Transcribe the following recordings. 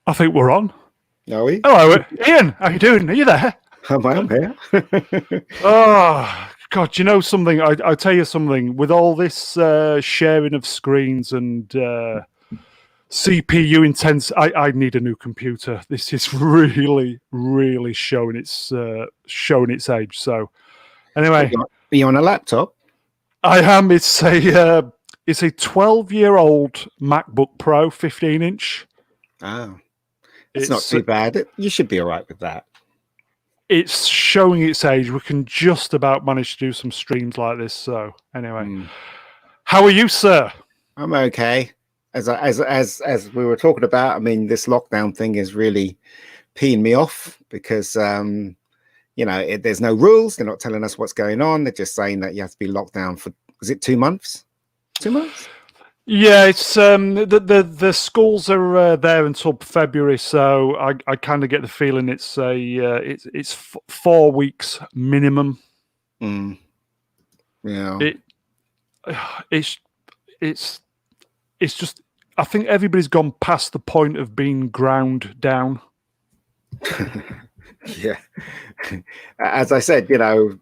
I think we're on. Are we? Hello, Ian. How you doing? Are you there? Am I on here? Oh, God, you know something? I tell you something. With all this sharing of screens and CPU intense, I need a new computer. This is really, really showing its age. So, anyway, Are you on a laptop? I am. It's a 12-year-old MacBook Pro, 15-inch. Oh, it's not too bad. You should be all right with that. It's showing its age. We can just about manage to do some streams like this. So anyway, how are you, sir? I'm okay. As we were talking about, I mean, this lockdown thing is really peeing me off because there's no rules. They're not telling us what's going on. They're just saying that you have to be locked down for, is it 2 months? 2 months? Yeah, it's the schools are there until February, so I kind of get the feeling it's 4 weeks minimum. Yeah, it's just, I think everybody's gone past the point of being ground down. Yeah, as I said, there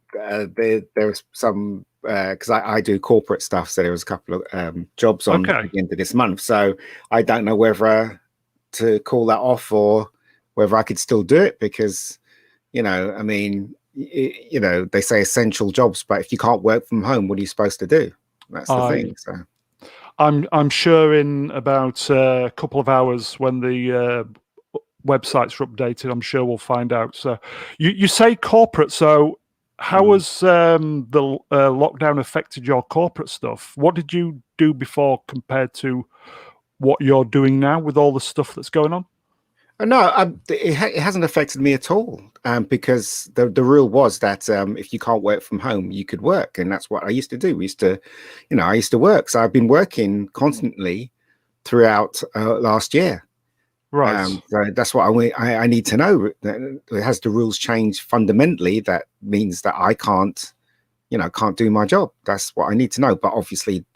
was some because I do corporate stuff, so there was a couple of jobs on at the end of this month. So I don't know whether to call that off or whether I could still do it because, I mean, they say essential jobs, but if you can't work from home, what are you supposed to do? That's the thing. So I'm sure in about a couple of hours when the websites are updated, I'm sure we'll find out. So you say corporate, so how has the lockdown affected your corporate stuff? What did you do before compared to what you're doing now with all the stuff that's going on? No, it hasn't affected me at all because the rule was that if you can't work from home, you could work. And that's what I used to do. I used to work. So I've been working constantly throughout last year. Right. So that's what I need to know. Has the rules changed fundamentally? That means that I can't do my job. That's what I need to know. But obviously,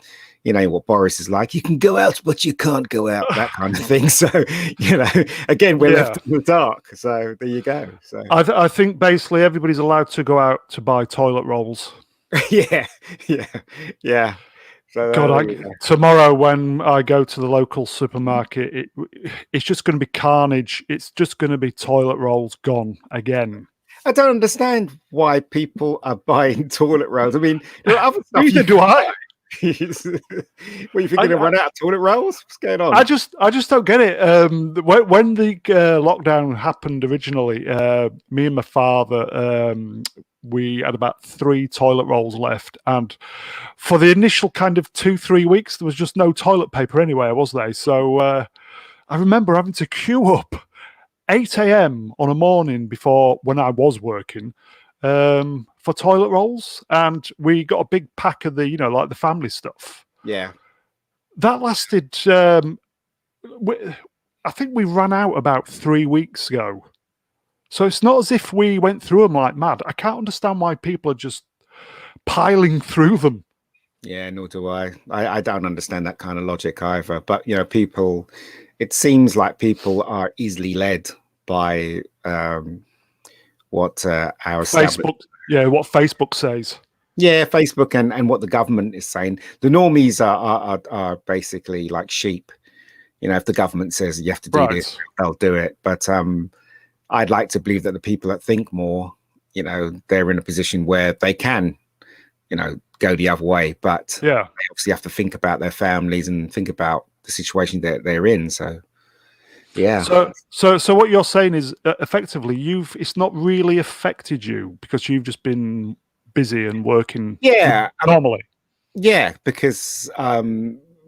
what Boris is like, you can go out, but you can't go out, that kind of thing. So, again, we're left in the dark. So there you go. So I think basically everybody's allowed to go out to buy toilet rolls. Yeah. So God, tomorrow when I go to the local supermarket, it's just going to be carnage. It's just going to be toilet rolls gone again. I don't understand why people are buying toilet rolls. I mean, there are other stuff. Neither do I. What, you think you're going to run out of toilet rolls? What's going on? I just don't get it. When the lockdown happened originally, me and my father, we had about 3 toilet rolls left, and for the initial kind of 2-3 weeks, there was just no toilet paper anywhere, was there? So I remember having to queue up 8 a.m. on a morning before when I was working for toilet rolls, and we got a big pack of the like the family stuff. Yeah, that lasted. I think we ran out about 3 weeks ago. So it's not as if we went through them like mad. I can't understand why people are just piling through them. Yeah, nor do I. I don't understand that kind of logic either. But it seems like people are easily led by what our Facebook. Yeah, what Facebook says. Yeah, Facebook and what the government is saying. The normies are basically like sheep. If the government says you have to do this, they'll do it. But I'd like to believe that the people that think more, they're in a position where they can, go the other way. But they obviously have to think about their families and think about the situation that they're in. So, yeah. So what you're saying is effectively it's not really affected you because you've just been busy and working. Normally. Yeah, because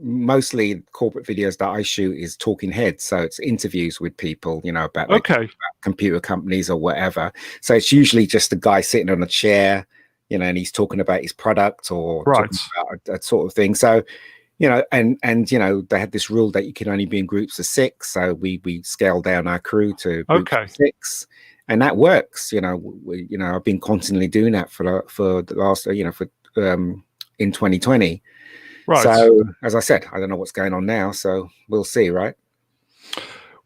mostly corporate videos that I shoot is talking heads, so it's interviews with people, about about computer companies or whatever. So it's usually just a guy sitting on a chair, and he's talking about his product or talking about that sort of thing. So, and they had this rule that you can only be in groups of 6. So we scaled down our crew to groups of 6, and that works. I've been constantly doing that for the last, in 2020. Right. So, as I said, I don't know what's going on now, so we'll see, right?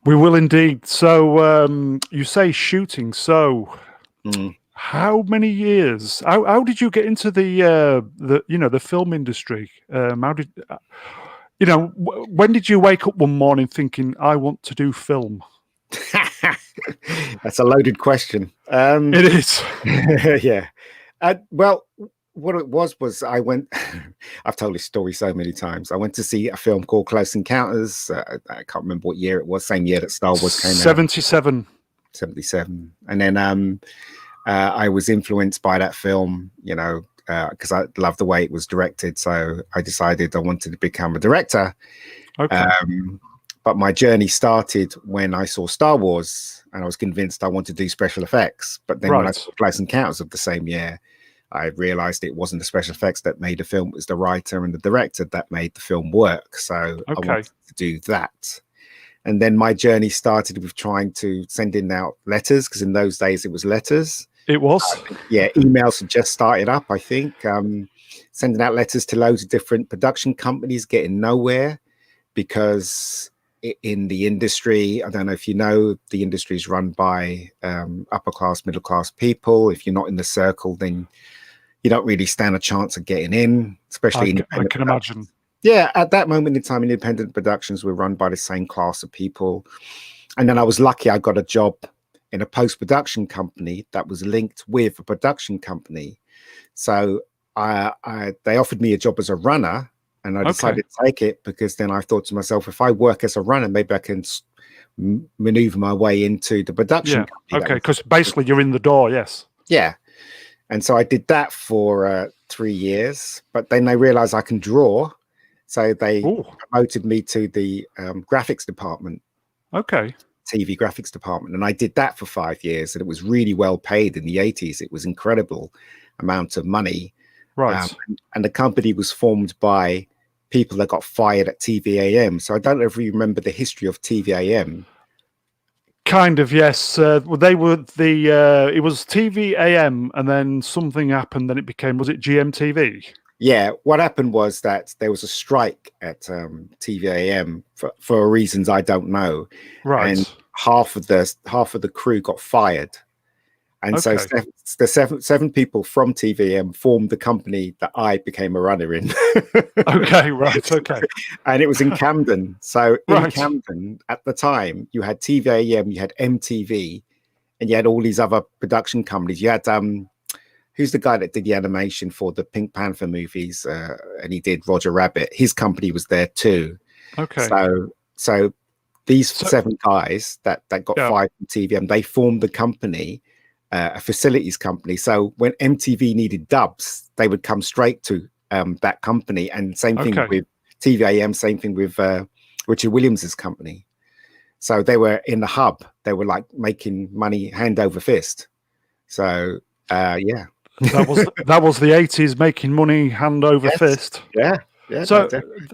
We will indeed. So you say shooting. So how many years? How did you get into the film industry? How did when did you wake up one morning thinking I want to do film? That's a loaded question. It is. Yeah. Well, what it was I went. I've told this story so many times. I went to see a film called Close Encounters. I can't remember what year it was. Same year that Star Wars came out. 77. 77. And then I was influenced by that film, because I loved the way it was directed. So I decided I wanted to become a director. Okay. But my journey started when I saw Star Wars, and I was convinced I wanted to do special effects. But then when I saw Close Encounters of the same year, I realized it wasn't the special effects that made the film, it was the writer and the director that made the film work. So I wanted to do that. And then my journey started with trying to send in out letters, because in those days it was letters. It was. Emails had just started up, I think. Sending out letters to loads of different production companies, getting nowhere, because in the industry, I don't know if you know, the industry is run by upper class, middle class people. If you're not in the circle, then you don't really stand a chance of getting in, especially independent. I can imagine. Yeah, at that moment in time, independent productions were run by the same class of people. And then I was lucky I got a job in a post-production company that was linked with a production company. So they offered me a job as a runner, and I decided to take it, because then I thought to myself, if I work as a runner, maybe I can maneuver my way into the production company. Okay, because basically you're in the door, yes. Yeah. And so I did that for 3 years, but then they realized I can draw. So they promoted me to the graphics department. Okay. TV graphics department. And I did that for 5 years, and it was really well paid in the 80s. It was incredible amount of money. Right. And the company was formed by people that got fired at TVAM. So I don't know if you remember the history of TVAM. Kind of, yes. They were it was TVAM, and then something happened, then it became, was it GMTV? Yeah, what happened was that there was a strike at TVAM for reasons I don't know. Right. And half of the crew got fired. And so the seven people from TVM formed the company that I became a runner in. Okay, right, okay. And it was in Camden. So in Camden at the time, you had TVAM, you had MTV, and you had all these other production companies. You had who's the guy that did the animation for the Pink Panther movies, and he did Roger Rabbit. His company was there too. Okay. So these 7 guys that got fired from TVM, they formed the company, a facilities company. So when MTV needed dubs, they would come straight to that company. And same thing with TVAM, same thing with Richard Williams's company. So they were in the hub. They were like making money hand over fist. So yeah. that was the 80s, making money hand over fist. Yeah. So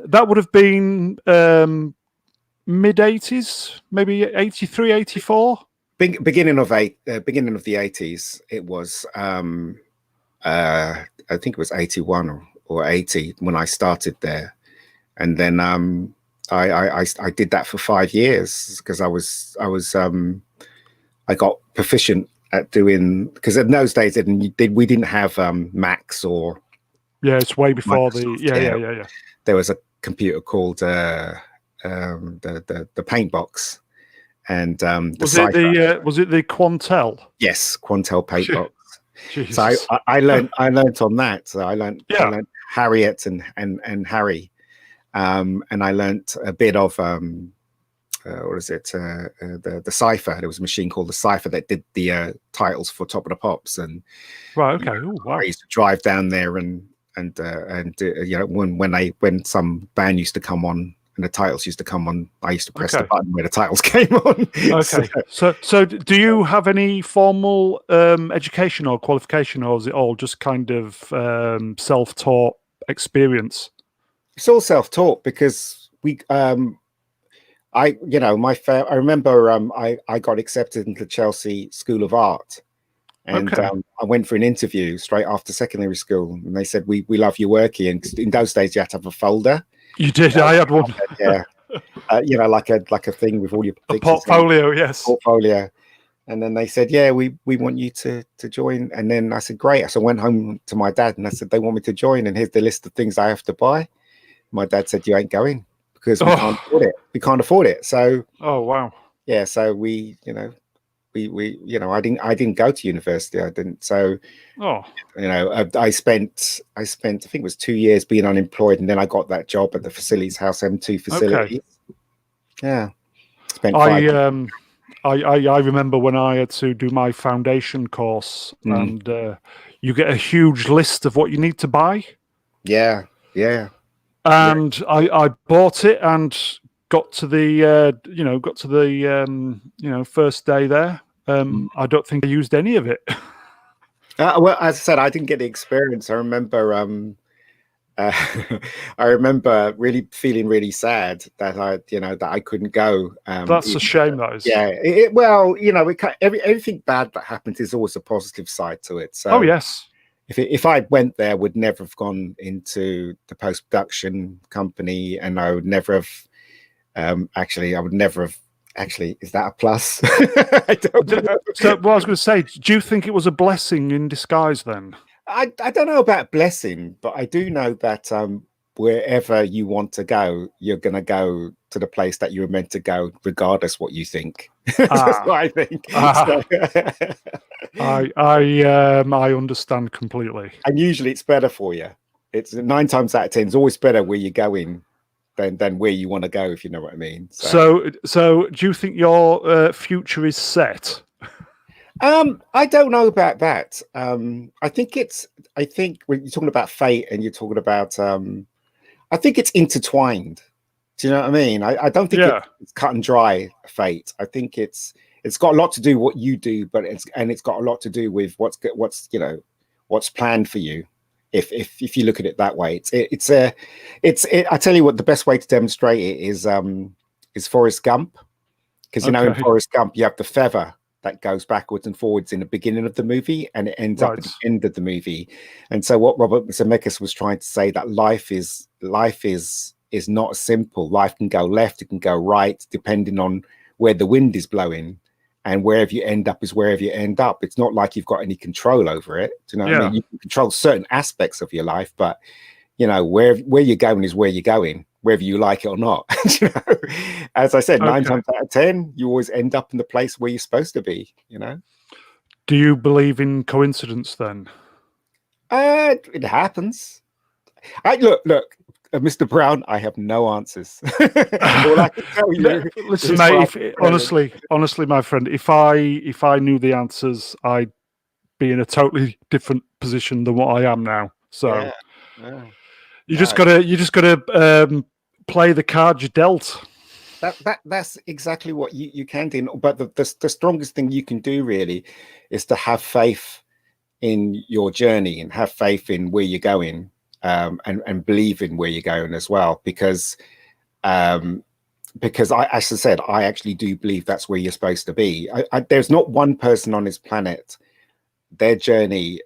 that would have been mid 80s, maybe 83, 84. Beginning of the 80s. It was I think it was 81 or 80 when I started there, and then I did that for 5 years, because I got proficient at doing, because in those days we didn't have Macs or it's way before Microsoft. Yeah. There was a computer called the Paint Box, and was it the Quantel? Yes, Quantel Paint Box. So I learned on that. So I learned Harriet and Harry, and I learned a bit of what is it? The Cipher. There was a machine called the Cipher that did the titles for Top of the Pops. And I used to drive down there and when some band used to come on and the titles used to come on, I used to press the button where the titles came on. So do you have any formal education or qualification, or is it all just kind of self-taught experience? It's all self-taught, because I remember I got accepted into Chelsea School of Art, and I went for an interview straight after secondary school, and they said, we love your work here. And in those days you had to have a folder. You did. I had one. Yeah. you know, like a thing with all your a portfolio, yes, portfolio. And then they said, yeah, we want you to join. And then I said, great. So I went home to my dad and I said, they want me to join. And here's the list of things I have to buy. My dad said, you ain't going because we can't afford it. We can't afford it. So, oh, wow. Yeah. So we I didn't go to university. I didn't. So, I spent, I think it was 2 years being unemployed. And then I got that job at the facilities house, M2 facilities. Okay. Yeah. Spent 5 years. I remember when I had to do my foundation course, and you get a huge list of what you need to buy. Yeah. And I bought it and got to the first day there. I don't think I used any of it. Well, as I said, I didn't get the experience. I remember I remember really feeling really sad that I couldn't go. That's a shame, that is. Yeah. Everything bad that happens is always a positive side to it. So, oh yes, if I went there, I would never have gone into the post-production company, and I would never have. I would never have. Actually, is that a plus? I don't know. So, I was going to say, do you think it was a blessing in disguise then? I don't know about blessing, but I do know that wherever you want to go, you're going to go to the place that you were meant to go, regardless what you think. That's what I think. I understand completely. And usually it's better for you. It's 9 times out of 10, it's always better where you're going than where you want to go, if you know what I mean. So do you think your future is set? I don't know about that. I think when you're talking about fate and you're talking about, I think it's intertwined. Do you know what I mean? I don't think it's cut and dry fate. I think it's got a lot to do with what you do, but it's got a lot to do with what's planned for you. If you look at it that way, I tell you what, the best way to demonstrate it is Forrest Gump, because in Forrest Gump you have the feather that goes backwards and forwards in the beginning of the movie, and it ends up at the end of the movie. And so what Robert Zemeckis was trying to say, that life is not simple. Life can go left, it can go right, depending on where the wind is blowing. And wherever you end up is wherever you end up. It's not like you've got any control over it. Do you know what I mean? You can control certain aspects of your life, but where you're going is where you're going, whether you like it or not. As I said, 9 times out of 10, you always end up in the place where you're supposed to be. Do you believe in coincidence then? It happens. Look, Mr. Brown, I have no answers. All I can tell you. Listen, mate. Honestly, my friend, if I knew the answers, I'd be in a totally different position than what I am now. So you just gotta play the cards you dealt. That's exactly what you can do. But the strongest thing you can do really is to have faith in your journey and have faith in where you're going. And believe in where you're going as well, because as I said, I actually do believe that's where you're supposed to be. There's not one person on this planet, their journey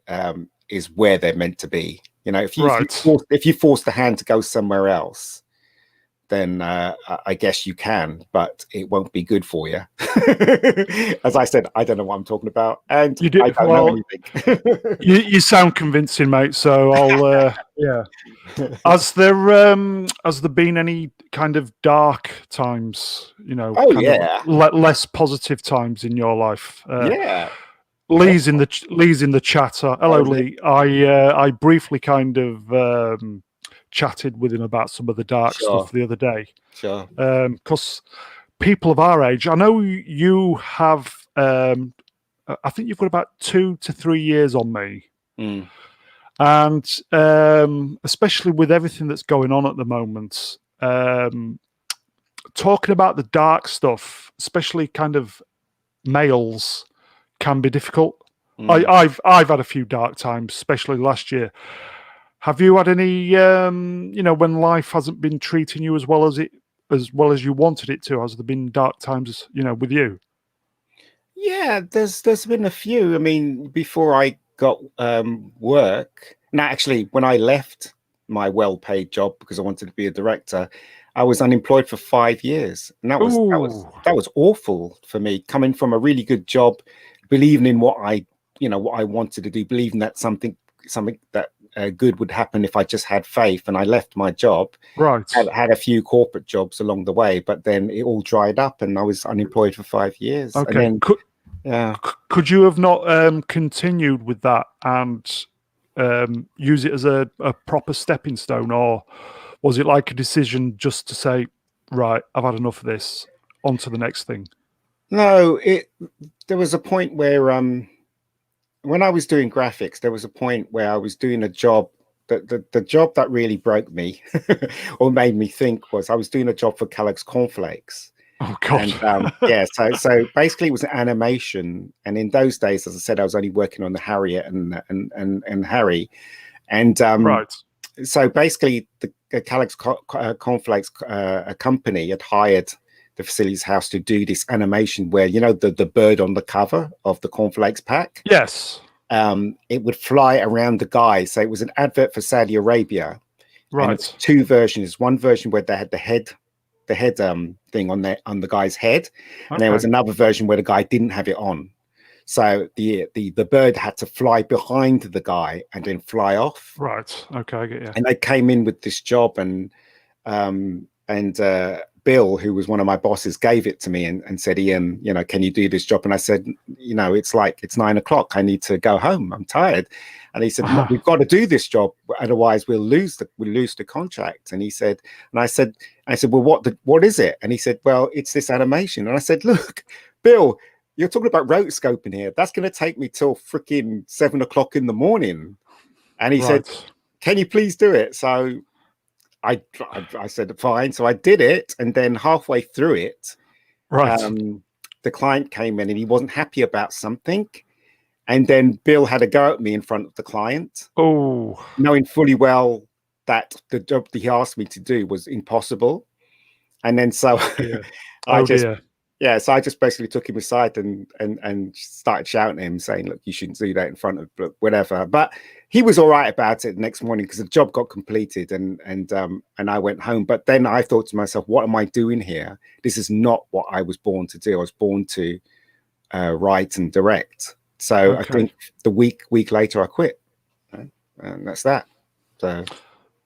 is where they're meant to be. If you force the hand to go somewhere else, then I guess you can, but it won't be good for you. As I said, I don't know what I'm talking about, and I don't know anything. you sound convincing, mate. So I'll Has there been any kind of dark times? Less positive times in your life? Lee's in the chat. Hello, Lee. I briefly kind of chatted with him about some of the dark stuff the other day. Sure. Because people of our age, I know you have. I think you've got about 2 to 3 years on me, and especially with everything that's going on at the moment, talking about the dark stuff, especially kind of males, can be difficult. I've had a few dark times, especially last year. Have you had any, when life hasn't been treating you as well as you wanted it to? Has there been dark times, with you? Yeah, there's been a few. I mean, before I got work, now actually, when I left my well-paid job because I wanted to be a director, I was unemployed for 5 years, and that was awful for me, coming from a really good job, believing in what I wanted to do, believing that something that good would happen if I just had faith. And I left my job, right? Had a few corporate jobs along the way, but then it all dried up, and I was unemployed for 5 years. Okay. And then, could you have not continued with that and use it as a proper stepping stone, or was it like a decision just to say, right, I've had enough of this, on to the next thing? No, there was a point where when I was doing graphics, there was a point where I was doing a job. The job that really broke me or made me think was I was doing a job for Kellogg's Cornflakes. Oh God! And so basically it was an animation, and in those days, as I said, I was only working on the Harriet and Harry, and right. So basically the Kellogg's Cornflakes company had hired the Facilities House to do this animation where, you know, the bird on the cover of the cornflakes pack. Yes. It would fly around the guy. So it was an advert for Saudi Arabia. Right. And two versions. One version where they had the head thing on the guy's head. Okay. And there was another version where the guy didn't have it on. So the bird had to fly behind the guy and then fly off. Right. Okay, I get you. And they came in with this job, and Bill, who was one of my bosses, gave it to me and said, Ian, you know, can you do this job? And I said, you know, it's 9 o'clock. I need to go home. I'm tired. And he said, no, we've got to do this job. Otherwise we'll lose the contract. And he said, and I said, well, what is it? And he said, well, it's this animation. And I said, look, Bill, you're talking about rotoscoping here. That's going to take me till freaking 7 o'clock in the morning. And he said, can you please do it? So I said, fine. So I did it. And then halfway through it, the client came in and he wasn't happy about something. And then Bill had a go at me in front of the client. Oh, knowing fully well that the job that he asked me to do was impossible. And then so I just basically took him aside and started shouting at him, saying, look, you shouldn't do that in front of whatever. But he was all right about it the next morning because the job got completed and I went home. But then I thought to myself, what am I doing here? This is not what I was born to do. I was born to write and direct. So I think the week later I quit, and that's that. So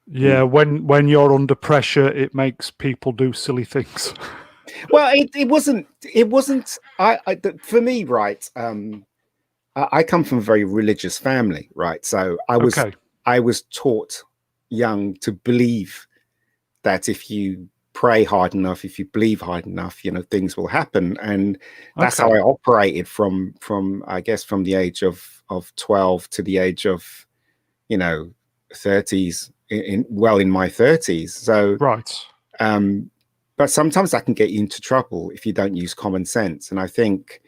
yeah, when you're under pressure, it makes people do silly things. Well, it wasn't. For me, right. I come from a very religious family, right? So I was taught young to believe that if you pray hard enough, if you believe hard enough, you know, things will happen. And that's how I operated from I guess from the age of 12 to the age of, you know, 30s in my 30s. So but sometimes that can get you into trouble if you don't use common sense. And I think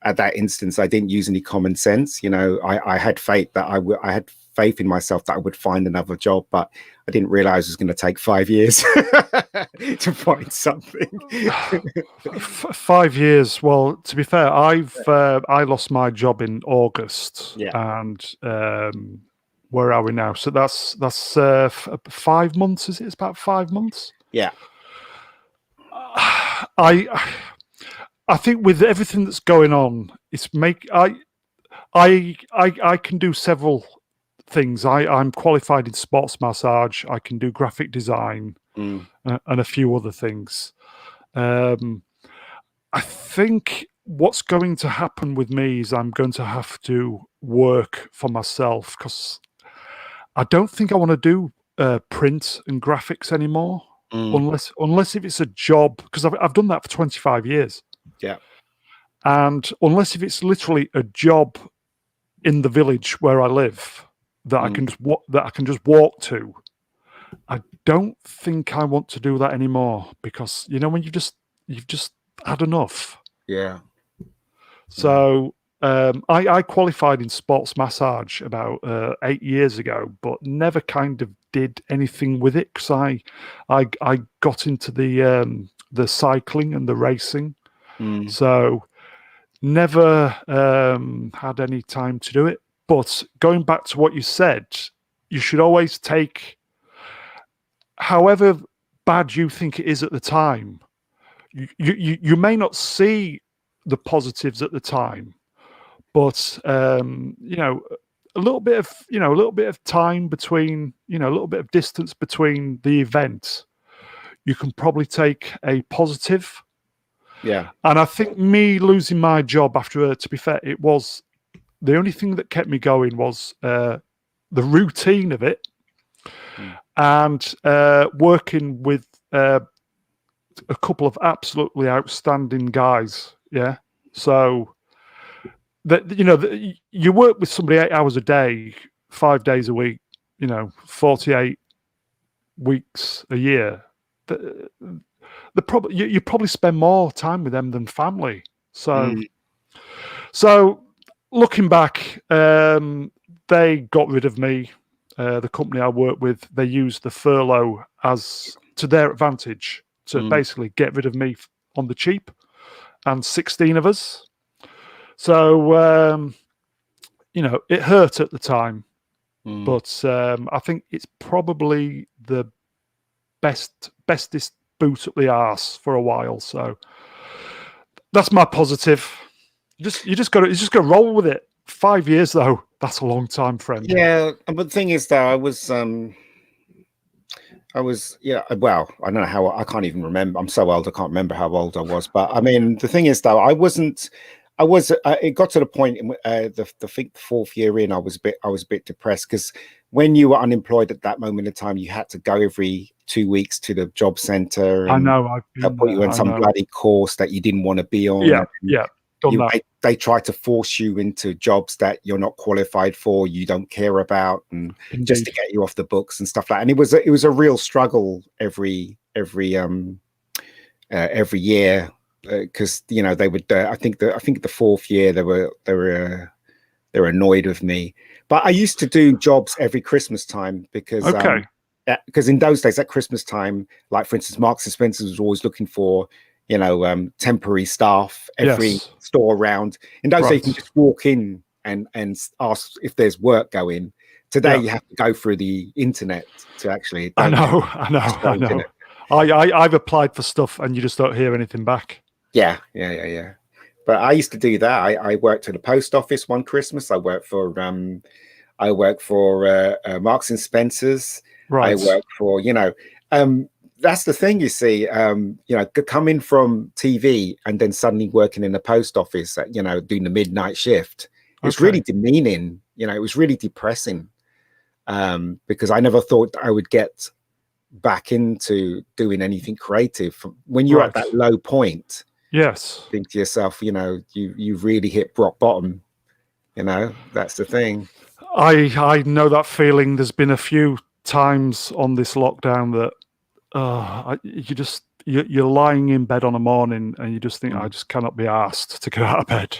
at that instance, I didn't use any common sense. You know, I had faith that I had faith in myself that I would find another job, but I didn't realize it was going to take 5 years to find something. 5 years. Well, to be fair, I lost my job in August, and where are we now? So that's 5 months. Is it? It's about 5 months. Yeah. I think with everything that's going on, I can do several things. I'm qualified in sports massage. I can do graphic design and a few other things. I think what's going to happen with me is I'm going to have to work for myself because I don't think I want to do print and graphics anymore. Unless if it's a job, because I've done that for 25 years. Yeah. And unless if it's literally a job in the village where I live that I can just walk to, I don't think I want to do that anymore because, you know, when you've just had enough. Yeah. So I qualified in sports massage about 8 years ago, but never kind of did anything with it because I got into the cycling and the racing, so never had any time to do it. But going back to what you said, you should always take, however bad you think it is at the time, you may not see the positives at the time, but you know, a little bit of time between, you know, a little bit of distance between the event, you can probably take a positive. Yeah. And I think me losing my job after, to be fair, it was the only thing that kept me going was the routine of it, and working with a couple of absolutely outstanding guys. Yeah. So that, you know, you work with somebody 8 hours a day, 5 days a week, you know, 48 weeks a year. You probably spend more time with them than family. So, so looking back, they got rid of me. The company I work with, they used the furlough as to their advantage to basically get rid of me on the cheap, and 16 of us. So, you know, it hurt at the time, but I think it's probably the bestest boot up the arse for a while. So that's my positive. You just got to roll with it. 5 years though, that's a long time, friend. Yeah, but the thing is, though, I was, yeah. Well, I don't know how. I can't even remember. I'm so old, I can't remember how old I was. But I mean, the thing is, though, I wasn't. I was. It got to the point in the fourth year in, I was a bit depressed, because when you were unemployed at that moment in time, you had to go every 2 weeks to the job center. And I know. I've been put you in some bloody course that you didn't want to be on. Yeah, yeah. They try to force you into jobs that you're not qualified for, you don't care about, and just to get you off the books and stuff like that. And it was a real struggle every year, because you know, they would. I think the fourth year they were annoyed with me. But I used to do jobs every Christmas time, because in those days at Christmas time, like for instance, Marks and Spencer was always looking for, you know, temporary staff every store around. In those days, you can just walk in and ask if there's work going. Today, you have to go through the internet to actually. I know. I've applied for stuff and you just don't hear anything back. Yeah. But I used to do that. I worked at the post office one Christmas. I worked for Marks and Spencer's. Right. I worked for, you know, that's the thing, you see, you know, coming from TV and then suddenly working in the post office, you know, doing the midnight shift. It's really demeaning, you know, it was really depressing, because I never thought I would get back into doing anything creative. When you're at that low point, think to yourself, you know, you really hit rock bottom, you know, that's the thing. I know that feeling. There's been a few times on this lockdown that you're lying in bed on a morning and you just think, I just cannot be asked to get out of bed.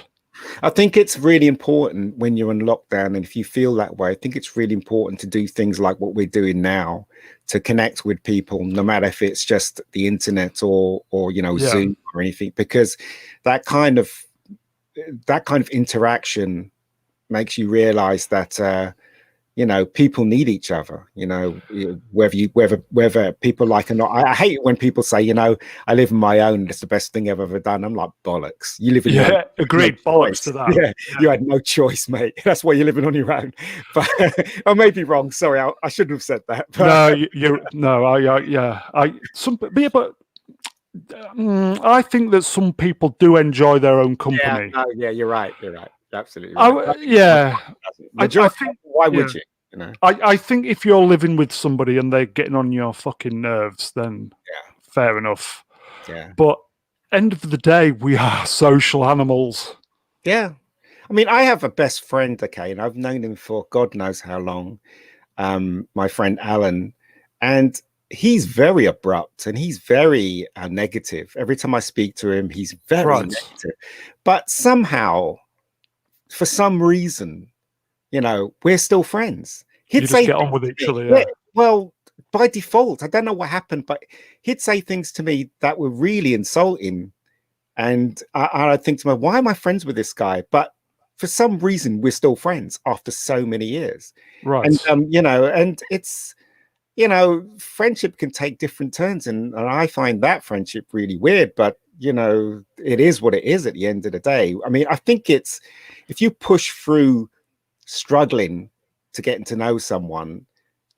I think it's really important when you're in lockdown, and if you feel that way, I think it's really important to do things like what we're doing now, to connect with people, no matter if it's just the internet or you know, Zoom or anything, because that kind of interaction makes you realize that you know, people need each other, you know, whether people like or not. I hate it when people say, you know, I live on my own, it's the best thing I've ever done. I'm like, bollocks. You live in your own. Agreed. No bollocks to that. Yeah, you had no choice, mate. That's why you're living on your own. But I may be wrong. Sorry, I shouldn't have said that. But, I think that some people do enjoy their own company. Yeah, you're right. You're right. Absolutely. Right. I think, why would you? You know? I think if you're living with somebody and they're getting on your fucking nerves, then fair enough. Yeah. But end of the day, we are social animals. Yeah. I mean, I have a best friend, okay, and I've known him for God knows how long. My friend Alan, and he's very abrupt and he's very negative. Every time I speak to him, he's very negative. But somehow, for some reason, you know, we're still friends. He'd say get on with each other. Yeah. Well, by default, I don't know what happened, but he'd say things to me that were really insulting. And I'd think to myself, why am I friends with this guy? But for some reason, we're still friends after so many years. Right. And, you know, and it's, you know, friendship can take different turns, and I find that friendship really weird, but you know, it is what it is at the end of the day. I mean, I think it's, if you push through struggling to getting to know someone,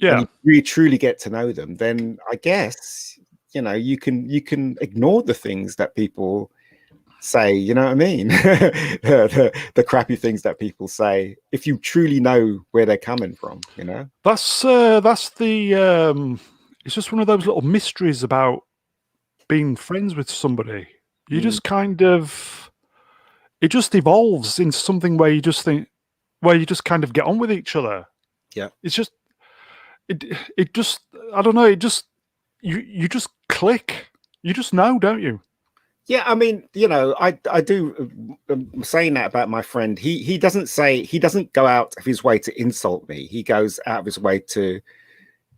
and you really truly get to know them, then I guess, you know, you can ignore the things that people say, you know what I mean? The crappy things that people say, if you truly know where they're coming from, you know. That's the it's just one of those little mysteries about being friends with somebody. You just kind of, it just evolves into something where you just think, where you just kind of get on with each other. Yeah. It's just, it just, I don't know, it just, you just click. You just know, don't you? Yeah, I mean, you know, I do, saying that about my friend. He doesn't go out of his way to insult me. He goes out of his way to,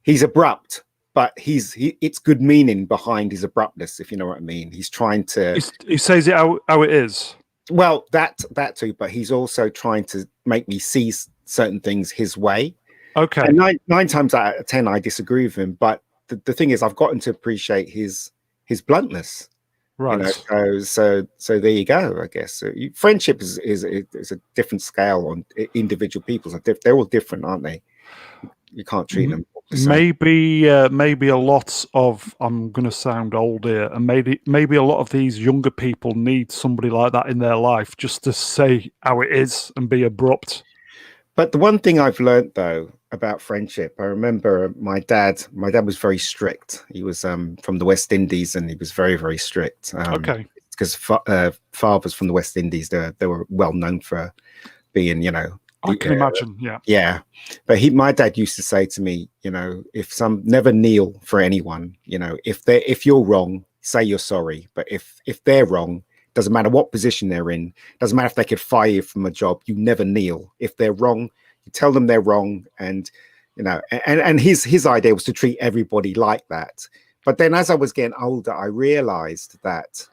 he's abrupt, but it's good meaning behind his abruptness, if you know what I mean. He's trying to, he says it how it is. Well, that too, but he's also trying to make me see certain things his way. Okay. And nine times out of 10, I disagree with him. But the thing is, I've gotten to appreciate his bluntness. Right. You know, so there you go. I guess friendship is a different scale on individual people's. They're all different, aren't they? You can't treat them the same. Maybe a lot of, I'm going to sound old here, and maybe a lot of these younger people need somebody like that in their life just to say how it is and be abrupt. But the one thing I've learned though about friendship, I remember my dad was very strict. He was from the West Indies, and he was very, very strict. Okay. Because fathers from the West Indies, they were well known for being, you know, I can imagine. Yeah. Yeah. But my dad used to say to me, you know, never kneel for anyone, you know, if you're wrong, say you're sorry. But if they're wrong, doesn't matter what position they're in, doesn't matter if they could fire you from a job, you never kneel. If they're wrong, you tell them they're wrong. And, you know, and his idea was to treat everybody like that. But then as I was getting older, I realized that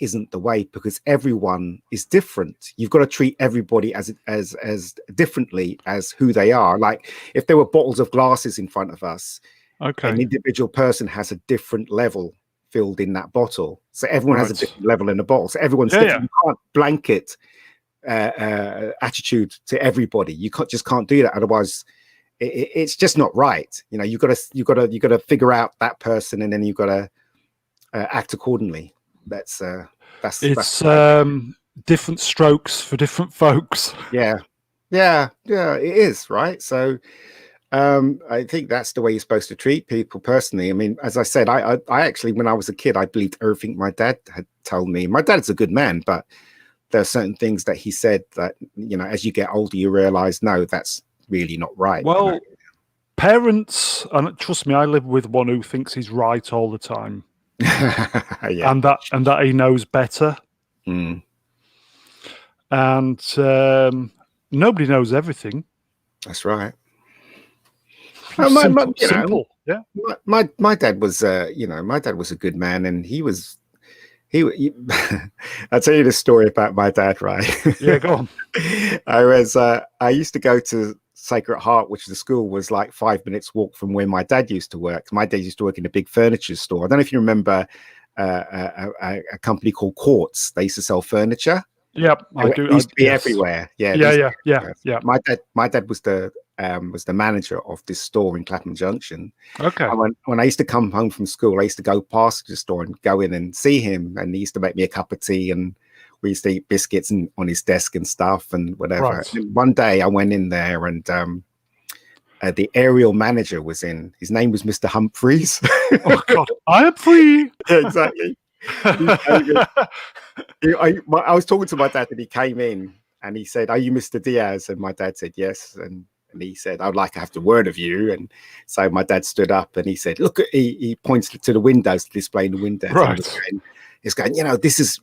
isn't the way, because everyone is different. You've got to treat everybody as differently as who they are. Like if there were bottles of glasses in front of us, okay, an individual person has a different level filled in that bottle. So everyone has a different level in the bottle. So everyone's different. You can't blanket attitude to everybody. You just can't do that. Otherwise, it's just not right. You know, you got to figure out that person, and then you've got to act accordingly. That's different strokes for different folks. Yeah, it is, right? So I think that's the way you're supposed to treat people. Personally, I mean, as I said, I actually, when I was a kid, I believed everything my dad had told me. My dad's a good man, but there are certain things that he said that, you know, as you get older, you realize, no, that's really not right. Well, you know? Parents, and trust me, I live with one who thinks he's right all the time. Yeah. And that he knows better. Mm. And nobody knows everything. That's right. Simple. Yeah. My dad was, you know, my dad was a good man, and he I'll tell you the story about my dad, right? Yeah, go on. I used to go to Sacred Heart, which the school was like 5 minutes walk from where my dad used to work. My dad used to work in a big furniture store. I don't know if you remember a company called Quartz. They used to sell furniture. Yep, I do. It used to be everywhere. Yeah. My dad was the manager of this store in Clapham Junction. Okay. And when I used to come home from school, I used to go past the store and go in and see him, and he used to make me a cup of tea, and we used to eat biscuits on his desk and stuff and whatever. Right. And one day I went in there, and the aerial manager was in. His name was Mr. Humphreys. Oh God, I am free. Yeah, exactly. I was talking to my dad, and he came in and he said, "Are you Mr. Diaz?" And my dad said, "Yes." And he said, "I'd like to have the word of you." And so my dad stood up and he said, "Look," he points to the windows, to display the windows. Right. He's going, this is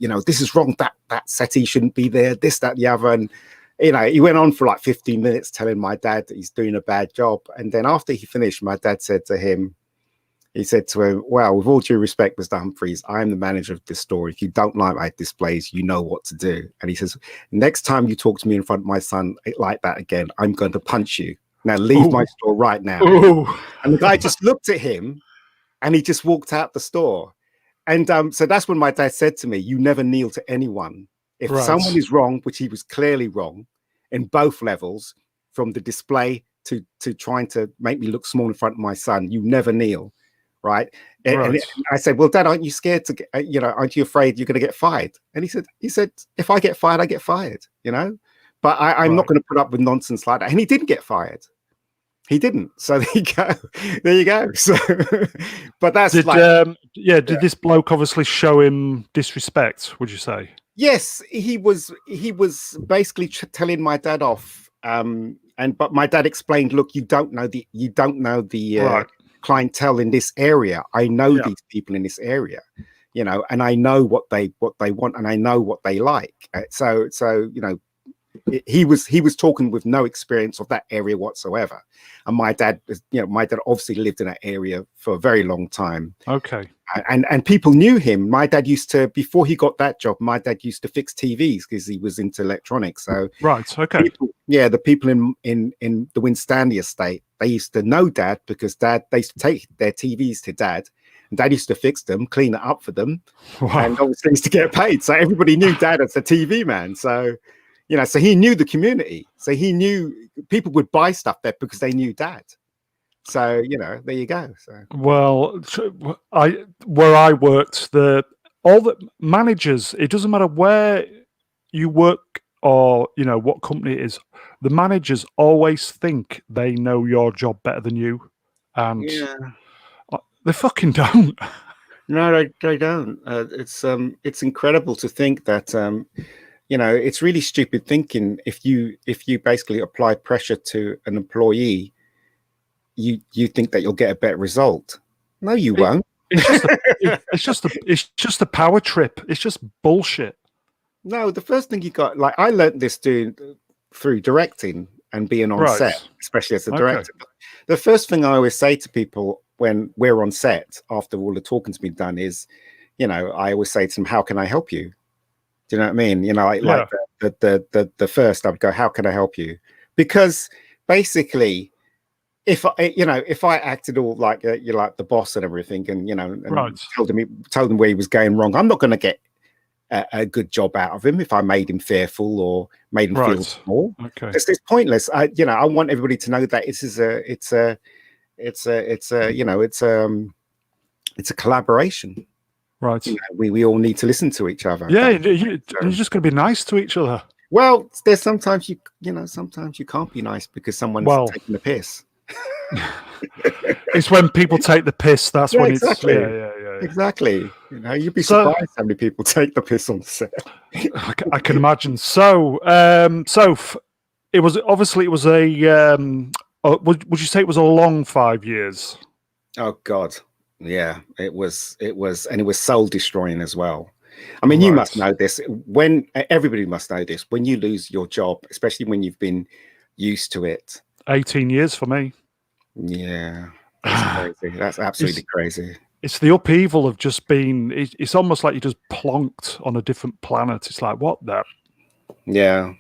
wrong. That settee shouldn't be there. This, that, the other. And, you know, he went on for like 15 minutes telling my dad that he's doing a bad job. And then after he finished, my dad said to him, "Well, with all due respect, Mr. Humphreys, I am the manager of this store. If you don't like my displays, you know what to do." And he says, "Next time you talk to me in front of my son like that again, I'm going to punch you." Now leave my store right now. And the guy just looked at him and he just walked out the store. And so that's when my dad said to me, you never kneel to anyone. If someone is wrong, which he was clearly wrong in both levels, from the display to trying to make me look small in front of my son, you never kneel, right? And I said, well, Dad, aren't you scared to get, aren't you afraid you're going to get fired? And he said, if I get fired, I get fired, but I'm not going to put up with nonsense like that. And he didn't get fired. He didn't. So there you go. So, but that's did this bloke obviously show him disrespect? Would you say? Yes, he was basically telling my dad off. But my dad explained, look, you don't know the clientele in this area. I know these people in this area, and I know what they want, and I know what they like. So he was talking with no experience of that area whatsoever. And my dad obviously lived in that area for a very long time. Okay. And people knew him. My dad used to, before he got that job, my dad used to fix TVs because he was into electronics. So okay. The people in the Winstanley estate, they used to know Dad because they used to take their TVs to Dad. And Dad used to fix them, clean it up for them, and obviously used to get paid. So everybody knew Dad as a TV man. So so he knew the community. So he knew people would buy stuff there because they knew Dad. So, there you go. So, well, where I worked, all the managers, it doesn't matter where you work or, what company it is, the managers always think they know your job better than you. And they fucking don't. No, they don't. It's incredible to think that, it's really stupid thinking if you basically apply pressure to an employee, you think that you'll get a better result. No, you won't. It's just a power trip. It's just bullshit. No, the first thing you got, like I learned this through directing and being on set, especially as a director. Okay. The first thing I always say to people when we're on set, after all the talking's been done, is, I always say to them, "How can I help you?" Do you know what I mean? Like the first, I would go, "How can I help you?" Because basically, if I acted all like you're like the boss and everything, and told him where he was going wrong, I'm not going to get a good job out of him if I made him fearful or made him feel small. Okay, it's pointless. I want everybody to know that it's a collaboration. Right. We all need to listen to each other. Yeah, you're just going to be nice to each other. Well, there's sometimes you can't be nice because someone's taking the piss. It's when people take the piss. That's when exactly. It's exactly. You'd be surprised how many people take the piss on set. I can imagine. So it was obviously a. Would you say it was a long 5 years? Oh God. Yeah, it was, and it was soul destroying as well. I mean, you must know this. Everybody must know this. When you lose your job, especially when you've been used to it. 18 years for me. Yeah, that's crazy. That's absolutely crazy. It's the upheaval of just being. It's almost like you just plonked on a different planet. It's like, what the? Yeah,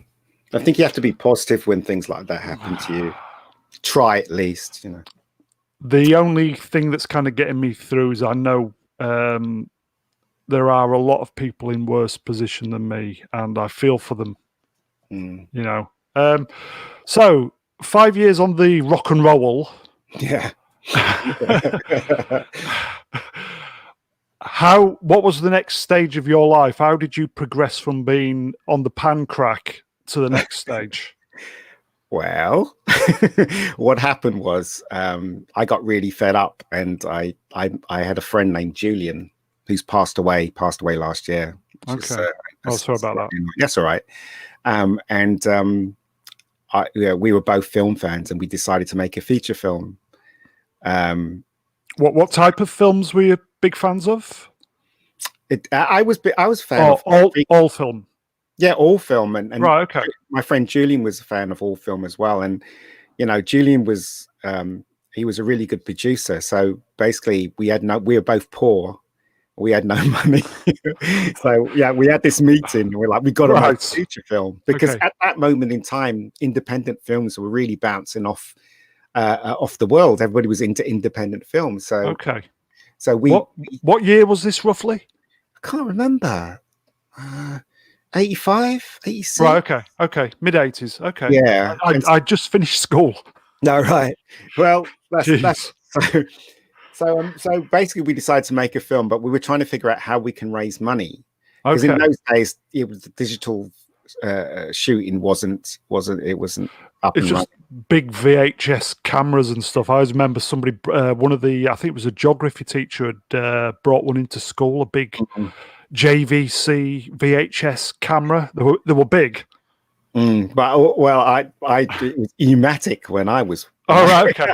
I think you have to be positive when things like that happen to you. Try at least, The only thing that's kind of getting me through is I know there are a lot of people in worse position than me, and I feel for them. So 5 years on the rock and roll. Yeah. What was the next stage of your life? How did you progress from being on the pan crack to the next stage? Well, what happened was I got really fed up, and I had a friend named Julian who's passed away last year. Okay. Sorry about that. That's all right. We were both film fans, and we decided to make a feature film. What type of films were you big fans of? I was a fan of all film. Yeah, all film, and right. Okay. My friend Julian was a fan of all film as well, and Julian was he was a really good producer. So basically, we were both poor, we had no money, so yeah, we had this meeting, and we're like, we got to make a feature film because at that moment in time, independent films were really bouncing off off the world. Everybody was into independent film. So okay. So what year was this roughly? I can't remember. 85, 86. Right. Okay. Mid 80s. Okay. Yeah. I just finished school. No, right. Well, that's Jeez. so basically we decided to make a film, but we were trying to figure out how we can raise money. Because Okay. in those days, it was the digital shooting wasn't up It's and just running. big VHS cameras and stuff. I always remember somebody, one of the, I think it was a geography teacher, had brought one into school, a big JVC VHS camera. They were big. But well, I it was pneumatic when I was. Oh, right, okay.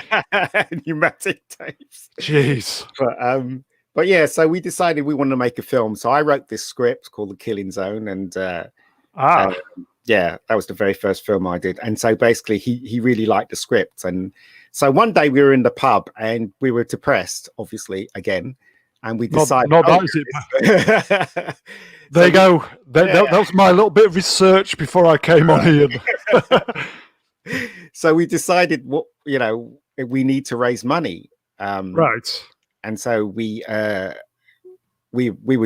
Pneumatic tapes. Jeez. But yeah, so we decided we wanted to make a film. So I wrote this script called The Killing Zone, and yeah, that was the very first film I did. And so basically, he really liked the script. And so one day we were in the pub and we were depressed, obviously, again, and we decided. Not that is it. There you go. That was my little bit of research before I came on here. So we decided we need to raise money. Right. And so we were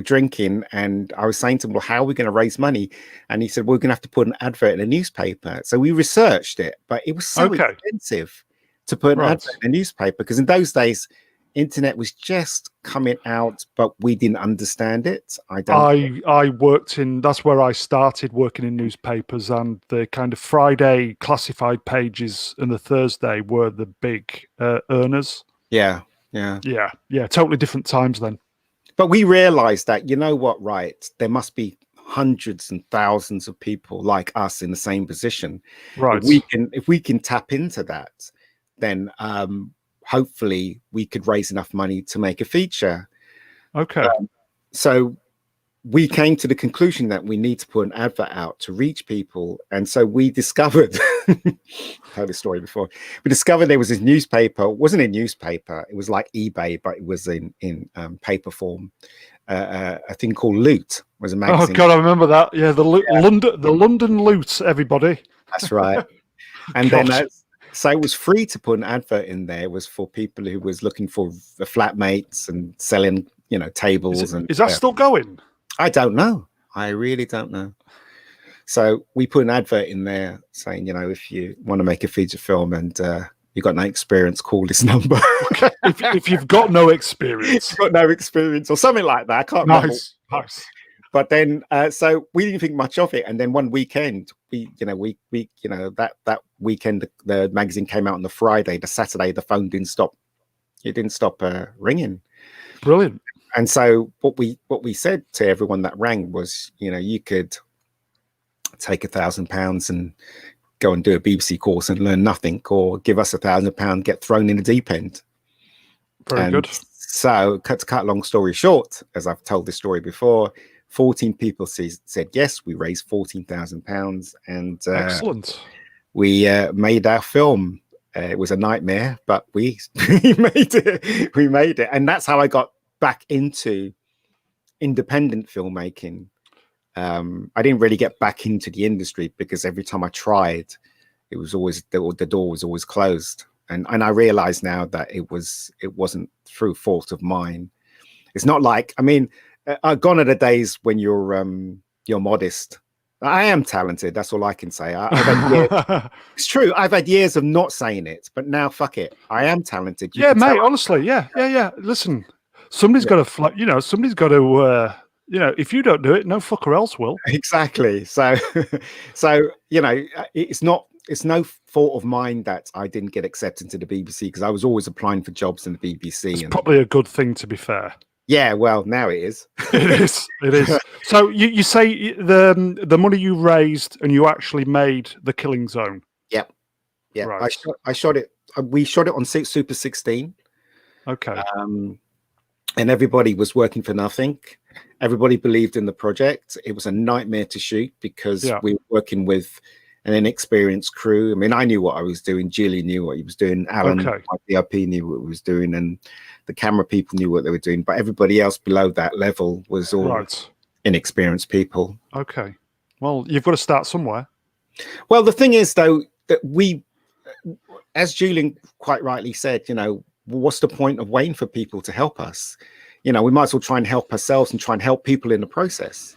drinking, and I was saying to him, well, how are we going to raise money? And he said, we're going to have to put an advert in a newspaper. So we researched it, but it was so expensive to put an advert in a newspaper, because in those days, internet was just coming out, but we didn't understand it. I worked in, that's where I started working in newspapers, and the kind of Friday classified pages and the Thursday were the big earners. Yeah. Totally different times then. But we realized that, you know what, right? There must be hundreds and thousands of people like us in the same position. Right. If we can tap into that, then hopefully we could raise enough money to make a feature. Okay. So we came to the conclusion that we need to put an advert out to reach people. And so we discovered, I've heard this story before. We discovered there was this newspaper. It wasn't a newspaper. It was like eBay, but it was in paper form. A thing called Loot was a magazine. Oh God, I remember that. Yeah, the London Loot, everybody. That's right. And then so it was free to put an advert in there. It was for people who was looking for the flatmates and selling, tables. Is that still going? I don't know. I really don't know. So we put an advert in there saying, if you want to make a feature film and you've got no experience, call this number. if you've got no experience. Got no experience or something like that. I can't remember. Nice. But then, so we didn't think much of it. And then one weekend, that weekend, the magazine came out on the Friday. The Saturday, the phone didn't stop. It didn't stop ringing. Brilliant. And so what we said to everyone that rang was, you could take £1,000 and go and do a BBC course and learn nothing, or give us £1,000, get thrown in the deep end. Very good. So to cut a long story short, as I've told this story before, 14 people said yes. We raised £14,000, and excellent. We made our film. It was a nightmare, but we made it. We made it, and that's how I got back into independent filmmaking. I didn't really get back into the industry because every time I tried, it was always the door was always closed. And I realize now that it wasn't through fault of mine. It's not like, gone are the days when you're modest. I am talented. That's all I can say. It's true. I've had years of not saying it, but now fuck it. I am talented. Yeah, mate. Honestly, yeah. Listen, somebody's got to, somebody's got to, if you don't do it, no fucker else will. Exactly. So, it's no fault of mine that I didn't get accepted to the BBC, because I was always applying for jobs in the BBC. It's probably a good thing, to be fair. Yeah, well, now it is. It is. So you say the money you raised and you actually made The Killing Zone. Yep. Yeah. Right. I shot it. We shot it on Super 16. Okay. And everybody was working for nothing. Everybody believed in the project. It was a nightmare to shoot because we were working with an inexperienced crew. I knew what I was doing. Julie knew what he was doing. Alan, my DRP, knew what he was doing, and the camera people knew what they were doing. But everybody else below that level was all inexperienced people. Okay. Well, you've got to start somewhere. Well, the thing is, though, that as Julian quite rightly said, what's the point of waiting for people to help us? We might as well try and help ourselves and try and help people in the process.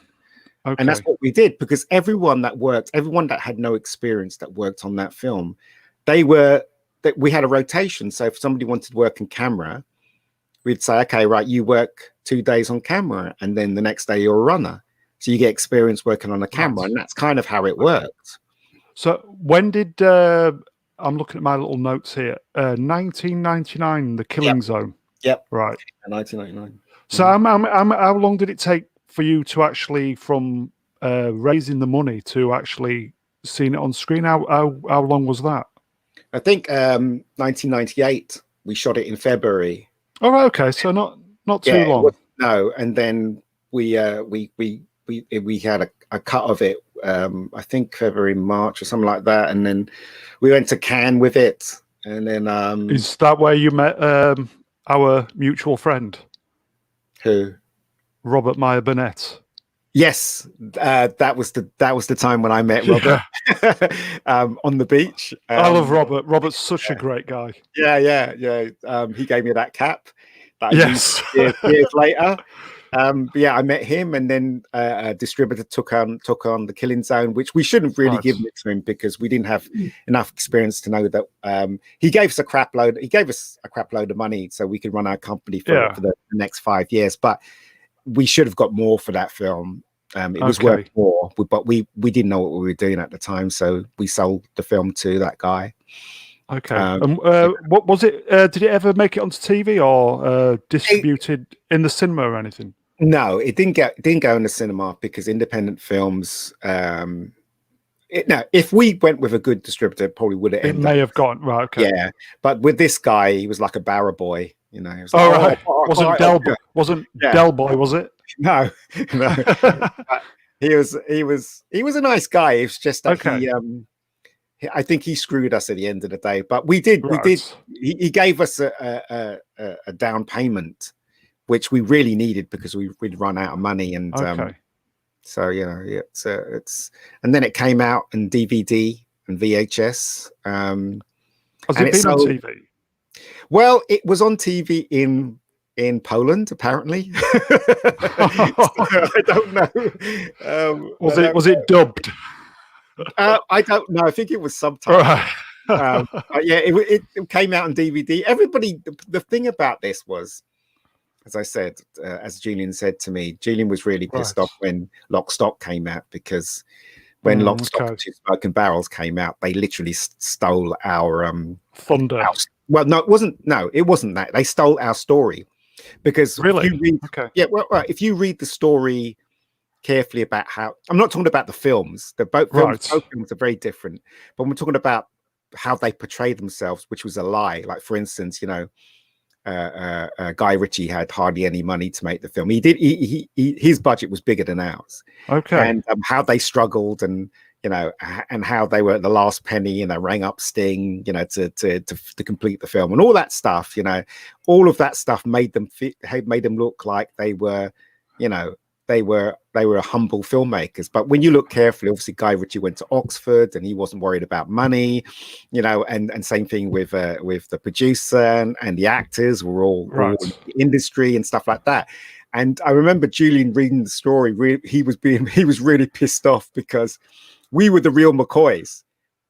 Okay. And that's what we did, because everyone that had no experience that worked on that film, we had a rotation. So if somebody wanted to work in camera, we'd say, okay, right, you work 2 days on camera, and then the next day you're a runner. So you get experience working on the camera, and that's kind of how it worked. So when did I'm looking at my little notes here? 1999, The Killing Zone. Yep. Right. 1999. So how long did it take for you to actually, from raising the money to actually seeing it on screen? How long was that? I think 1998. We shot it in February. Oh, right, okay. So not too long. No, and then we had a cut of it. I think February, March, or something like that, and then we went to Cannes with it. And then is that where you met our mutual friend? Who? Robert Meyer Burnett. Yes, that was the time when I met Robert on the beach. I love Robert. Robert's such a great guy. Yeah. He gave me that cap that I yes. used years later. But yeah, I met him, and then a distributor took on The Killing Zone, which we shouldn't really give it to him, because we didn't have enough experience to know that he gave us a crap load. He gave us a crap load of money so we could run our company for the next 5 years. But we should have got more for that film. It was worth more, but we didn't know what we were doing at the time, so we sold the film to that guy. Okay. What was it? Did it ever make it onto TV or distributed in the cinema or anything? No, it didn't go in the cinema, because independent films. If we went with a good distributor, it probably would have. It may have gone right. Okay. Yeah, but with this guy, he was like a barra boy. He was like, wasn't Del Boy, was it? No. He was a nice guy. It's just that I think he screwed us at the end of the day. But we did. He gave us a down payment, which we really needed, because we'd run out of money. And so it's and then it came out in DVD and VHS. Has it been on TV? Well, it was on TV in Poland, apparently. I don't know. Was it dubbed? I don't know. I think it was subtitled. Yeah, it came out on DVD. Everybody, the thing about this was, as I said, as Julian said to me, Julian was really pissed off when Lock, Stock came out, because when Lock, Stock and Two Smoking Barrels came out, they literally stole our thunder. Well, no, it wasn't. No, it wasn't that. They stole our story, because really, if you read the story carefully about how, I'm not talking about the films. Both films are very different, but we're talking about how they portrayed themselves, which was a lie. Like, for instance, Guy Ritchie had hardly any money to make the film. His budget was bigger than ours. Okay, and how they struggled, and and how they were at the last penny, rang up Sting, to complete the film, and all that stuff. All of that stuff made them look like they were, they were humble filmmakers. But when you look carefully, obviously Guy Ritchie went to Oxford, and he wasn't worried about money, and same thing with the producer, and the actors were all in the industry and stuff like that. And I remember Julian reading the story. He was really pissed off, because we were the real McCoys.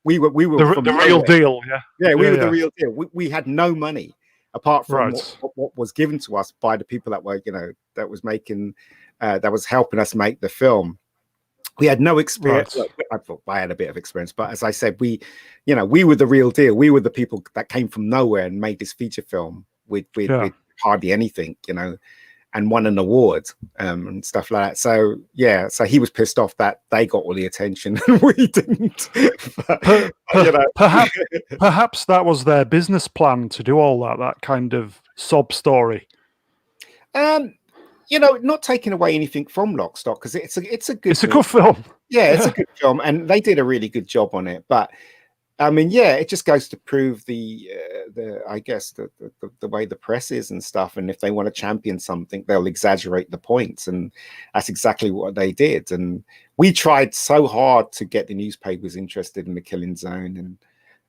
We were the real deal. We were the real deal. We had no money apart from what was given to us by the people that were, that was making, that was helping us make the film. We had no experience. I thought I had a bit of experience, but as I said, we were the real deal. We were the people that came from nowhere and made this feature film with hardly anything, and won an award and stuff like that. So so he was pissed off that they got all the attention and we didn't. Perhaps that was their business plan, to do all that kind of sob story. Not taking away anything from Lock, Stock, because it's a good film. Yeah, it's a good film, and they did a really good job on it. But I mean, it just goes to prove the way the press is and stuff. And if they want to champion something, they'll exaggerate the points, and that's exactly what they did. And we tried so hard to get the newspapers interested in The Killing Zone,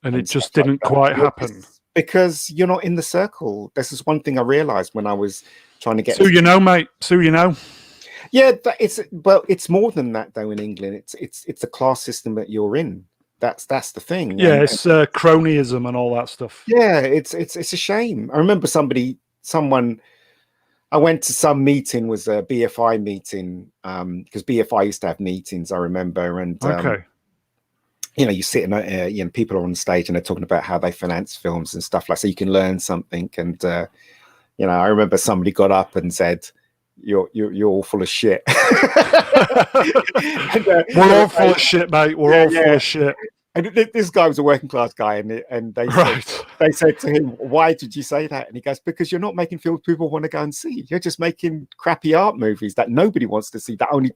And it just didn't quite happen. Because you're not in the circle. This is one thing I realized when I was trying to get. So you know, mate. So you know. Yeah, it's more than that though. In England, it's the class system that you're in. That's the thing. Yeah, it's cronyism and all that stuff. Yeah, it's a shame. I remember someone. I went to some meeting, was a BFI meeting, because BFI used to have meetings. I remember, and okay. You sit and people are on stage and they're talking about how they finance films and stuff like so you can learn something. And I remember somebody got up and said, "You're all full of shit." And, we're all full of shit, mate. We're all full of shit. And this guy was a working class guy, and they said to him, "Why did you say that?" And he goes, "Because you're not making films people want to go and see. You're just making crappy art movies that nobody wants to see. That only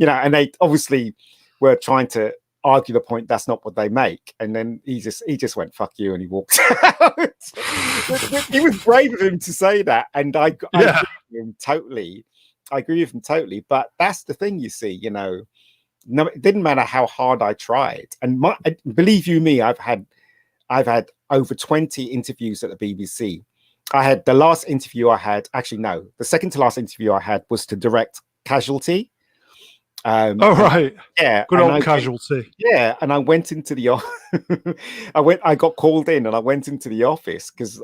And they obviously were trying to argue the point that's not what they make, and then he just went fuck you and he walked out. It was brave of him to say that, and I agree with him totally. But that's the thing, you see, no, it didn't matter how hard I tried, and believe you me, I've had over 20 interviews at the BBC. I had the last interview I had, actually no, the second to last interview I had was to direct Casualty. Right. Yeah. Good old Casualty. Yeah. And I went into the I got called in and I went into the office because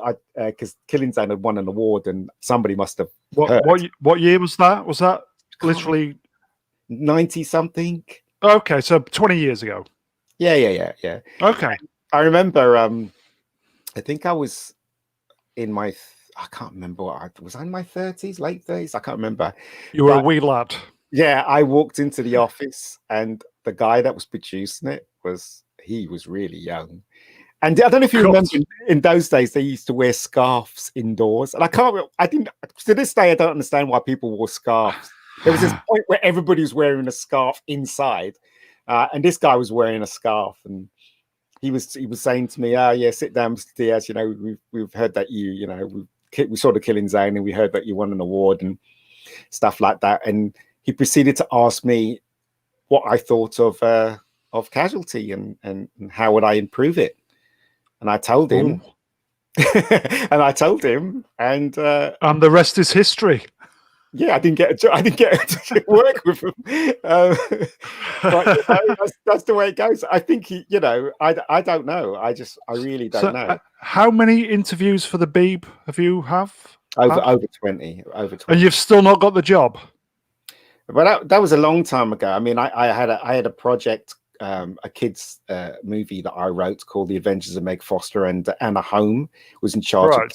Killing Zone had won an award and somebody must have what year was that? Was that literally 90 something? Okay, so 20 years ago. Yeah. Okay. I remember I think I was in my I can't remember was I in my 30s, late 30s? I can't remember. You were a wee lad. Yeah, I walked into the office and the guy that was producing it was really young. And I don't know if you remember in those days they used to wear scarves indoors. And to this day I don't understand why people wore scarves. There was this point where everybody was wearing a scarf inside, and this guy was wearing a scarf, and he was saying to me, "Oh yeah, sit down, Mr. Diaz. We've heard that we saw the Killing Zone, and we heard that you won an award and stuff like that." And he proceeded to ask me what I thought of Casualty and how would I improve it. And I told him, and the rest is history. Yeah, I didn't get to work with him. But that's the way it goes. I think I don't know. I really don't know. How many interviews for the Beeb have you had? Over 20. And you've still not got the job? But that was a long time ago. I mean, I had a project, a kids movie that I wrote called The Adventures of Meg Foster, and Anna Home was in charge of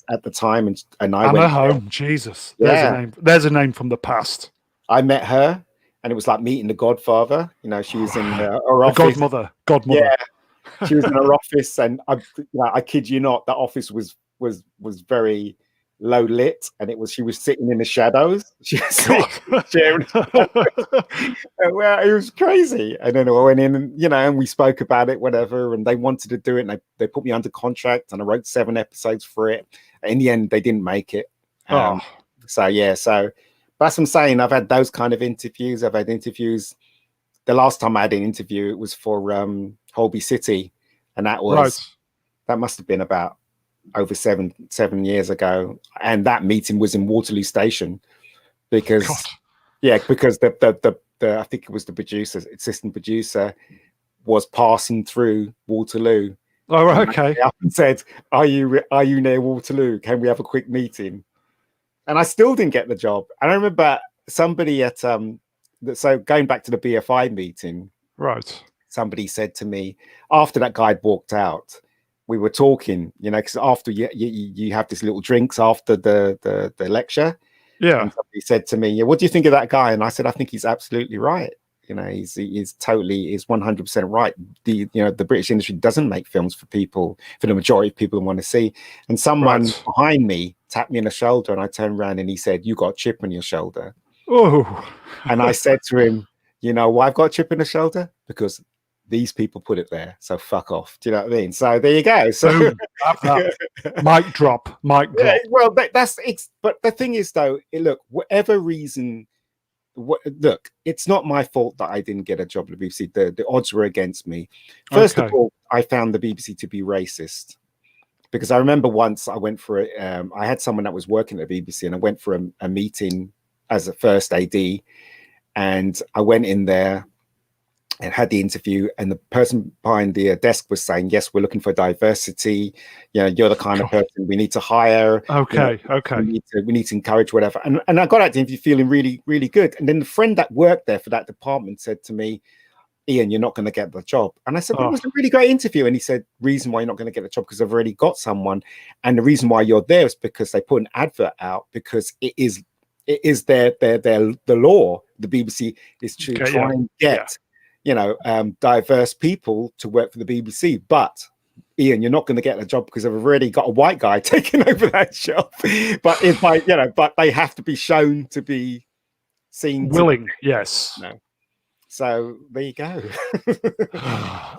at the time, and I went home. Jesus, there's a name from the past. I met her, and it was like meeting the Godfather. She was in her office. Godmother. Yeah, she was in her office, and I kid you not, the office was very low lit, and she was sitting in the shadows. She was sharing. Well, it was crazy. And then I went in, and we spoke about it, whatever. And they wanted to do it, and they put me under contract, and I wrote 7 episodes for it. In the end, they didn't make it. So that's what I'm saying. I've had those kind of interviews. I've had interviews. The last time I had an interview, it was for Holby City, and that must have been about over seven years ago, and that meeting was in Waterloo Station because the I think it was the assistant producer was passing through Waterloo. Oh, right, okay. And said, "Are you near Waterloo? Can we have a quick meeting?" And I still didn't get the job. And I remember somebody at so going back to the BFI meeting, right? Somebody said to me after that guy had walked out. We were talking, because after you have this little drinks after the lecture. Yeah. And somebody said to me, "What do you think of that guy?" And I said, "I think he's absolutely right. He's 100% right. The British industry doesn't make films for the majority of people who want to see." And someone behind me tapped me on the shoulder, and I turned around and he said, "You got a chip on your shoulder." Oh. And I said to him, "You know why I've got a chip on the shoulder? Because these people put it there, so fuck off." Do you know what I mean? So there you go. So mic drop. Yeah, well, that's it. But the thing is, though, look, whatever reason look, it's not my fault that I didn't get a job at the BBC. The odds were against me. First of all, I found the BBC to be racist, because I remember once I went for I had someone that was working at the BBC, and I went for a meeting as a first AD, and I went in there and had the interview, and the person behind the desk was saying, "Yes, we're looking for diversity. You know, you're the kind of person we need to hire. Okay, you know, okay. We need to encourage whatever." And I got out the interview feeling really, really good. And then the friend that worked there for that department said to me, "Ian, you're not going to get the job." And I said, "Well, it was a really great interview." And he said, "Reason why you're not going to get the job, because I've already got someone. And the reason why you're there is because they put an advert out, because it is the law. The BBC is to try and get, you know, diverse people to work for the BBC. But Ian, you're not going to get a job because I've already got a white guy taking over that job." But if I, you know, but they have to be shown to be seen willing. Yes. No. So there you go.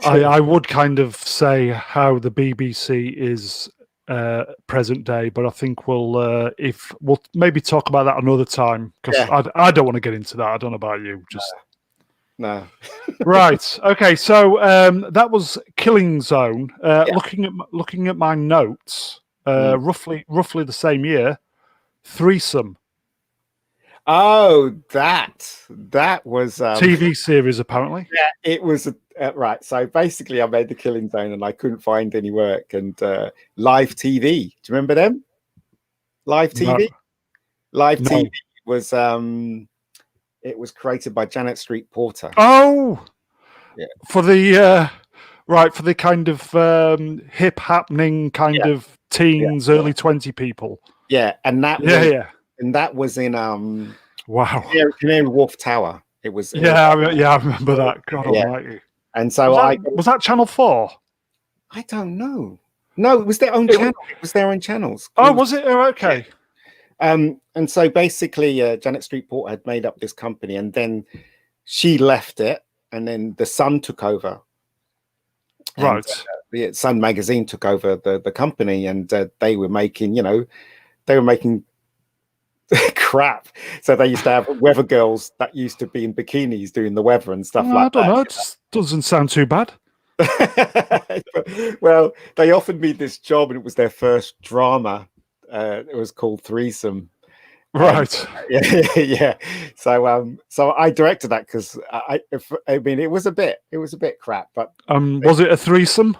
I would kind of say how the BBC is present day, but I think we'll maybe talk about that another time, because I don't want to get into that. I don't know about you. Just no. Right. Okay. So that was Killing Zone. Looking at my notes, roughly the same year, Threesome. Oh, that was TV series, apparently. Yeah, it was right. So basically, I made the Killing Zone, and I couldn't find any work. And Live TV. Do you remember them? Live TV. No. Live TV was it was created by Janet Street Porter. Oh, yeah. For the for the kind of hip happening kind of teens, early 20 people. Yeah, and that and that was in wow, Canary Wharf Tower. It was I remember that. God almighty. And so was that Channel 4? I don't know. No, it was their own channel. It was their own channels. Oh, was it? Oh, okay. And so basically, Janet Street Porter had made up this company, and then she left it, and then the Sun took over. Right. The Sun magazine took over the company, and they were making, crap. So they used to have weather girls that used to be in bikinis doing the weather and stuff like that. I don't know. It just doesn't sound too bad. Well, they offered me this job, and it was their first drama. It was called Threesome. Right. Yeah. So I directed that, because I mean, it was a bit crap, but was it a threesome?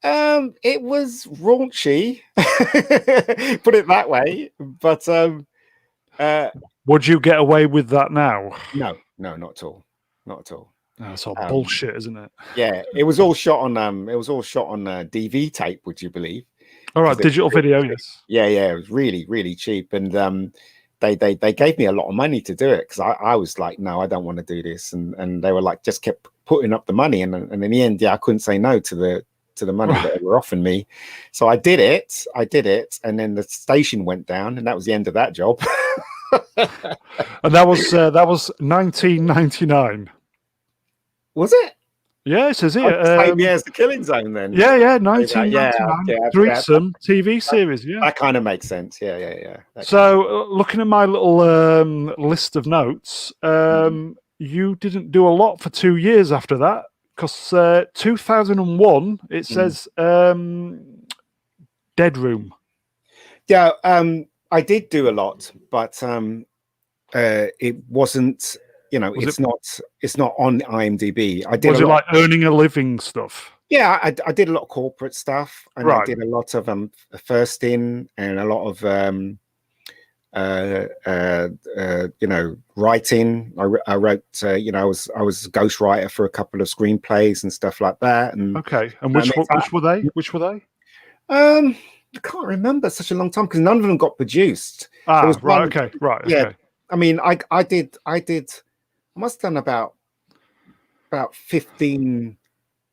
It was raunchy, put it that way. But would you get away with that now? No, not at all. Not at all. That's all bullshit, isn't it? Yeah, it was all shot on DV tape, would you believe? All right, digital video, yes. Yeah, it was really, really cheap, and they gave me a lot of money to do it, because I was like, no, I don't want to do this, and they were like, just kept putting up the money, and in the end, I couldn't say no to the money that they were offering me, so I did it, and then the station went down, and that was the end of that job. And that was 1999. Was it? Yeah, it says here. Same year as the Killing Zone, then. Yeah, 1999. Threesome TV series. Yeah, that kind of makes sense. Yeah. So, looking at my little list of notes, you didn't do a lot for 2 years after that, because 2001 it says Dead Room. Yeah, I did do a lot, but it wasn't. It's not on IMDb. Was it like earning a living stuff? Yeah, I did a lot of corporate stuff, and I did a lot of first in, and a lot of writing. I wrote. I was a ghostwriter for a couple of screenplays and stuff like that. And and which were they? Which were they? I can't remember. Such a long time, because none of them got produced. Right. Yeah. Okay. I mean, I did. I must have done about 15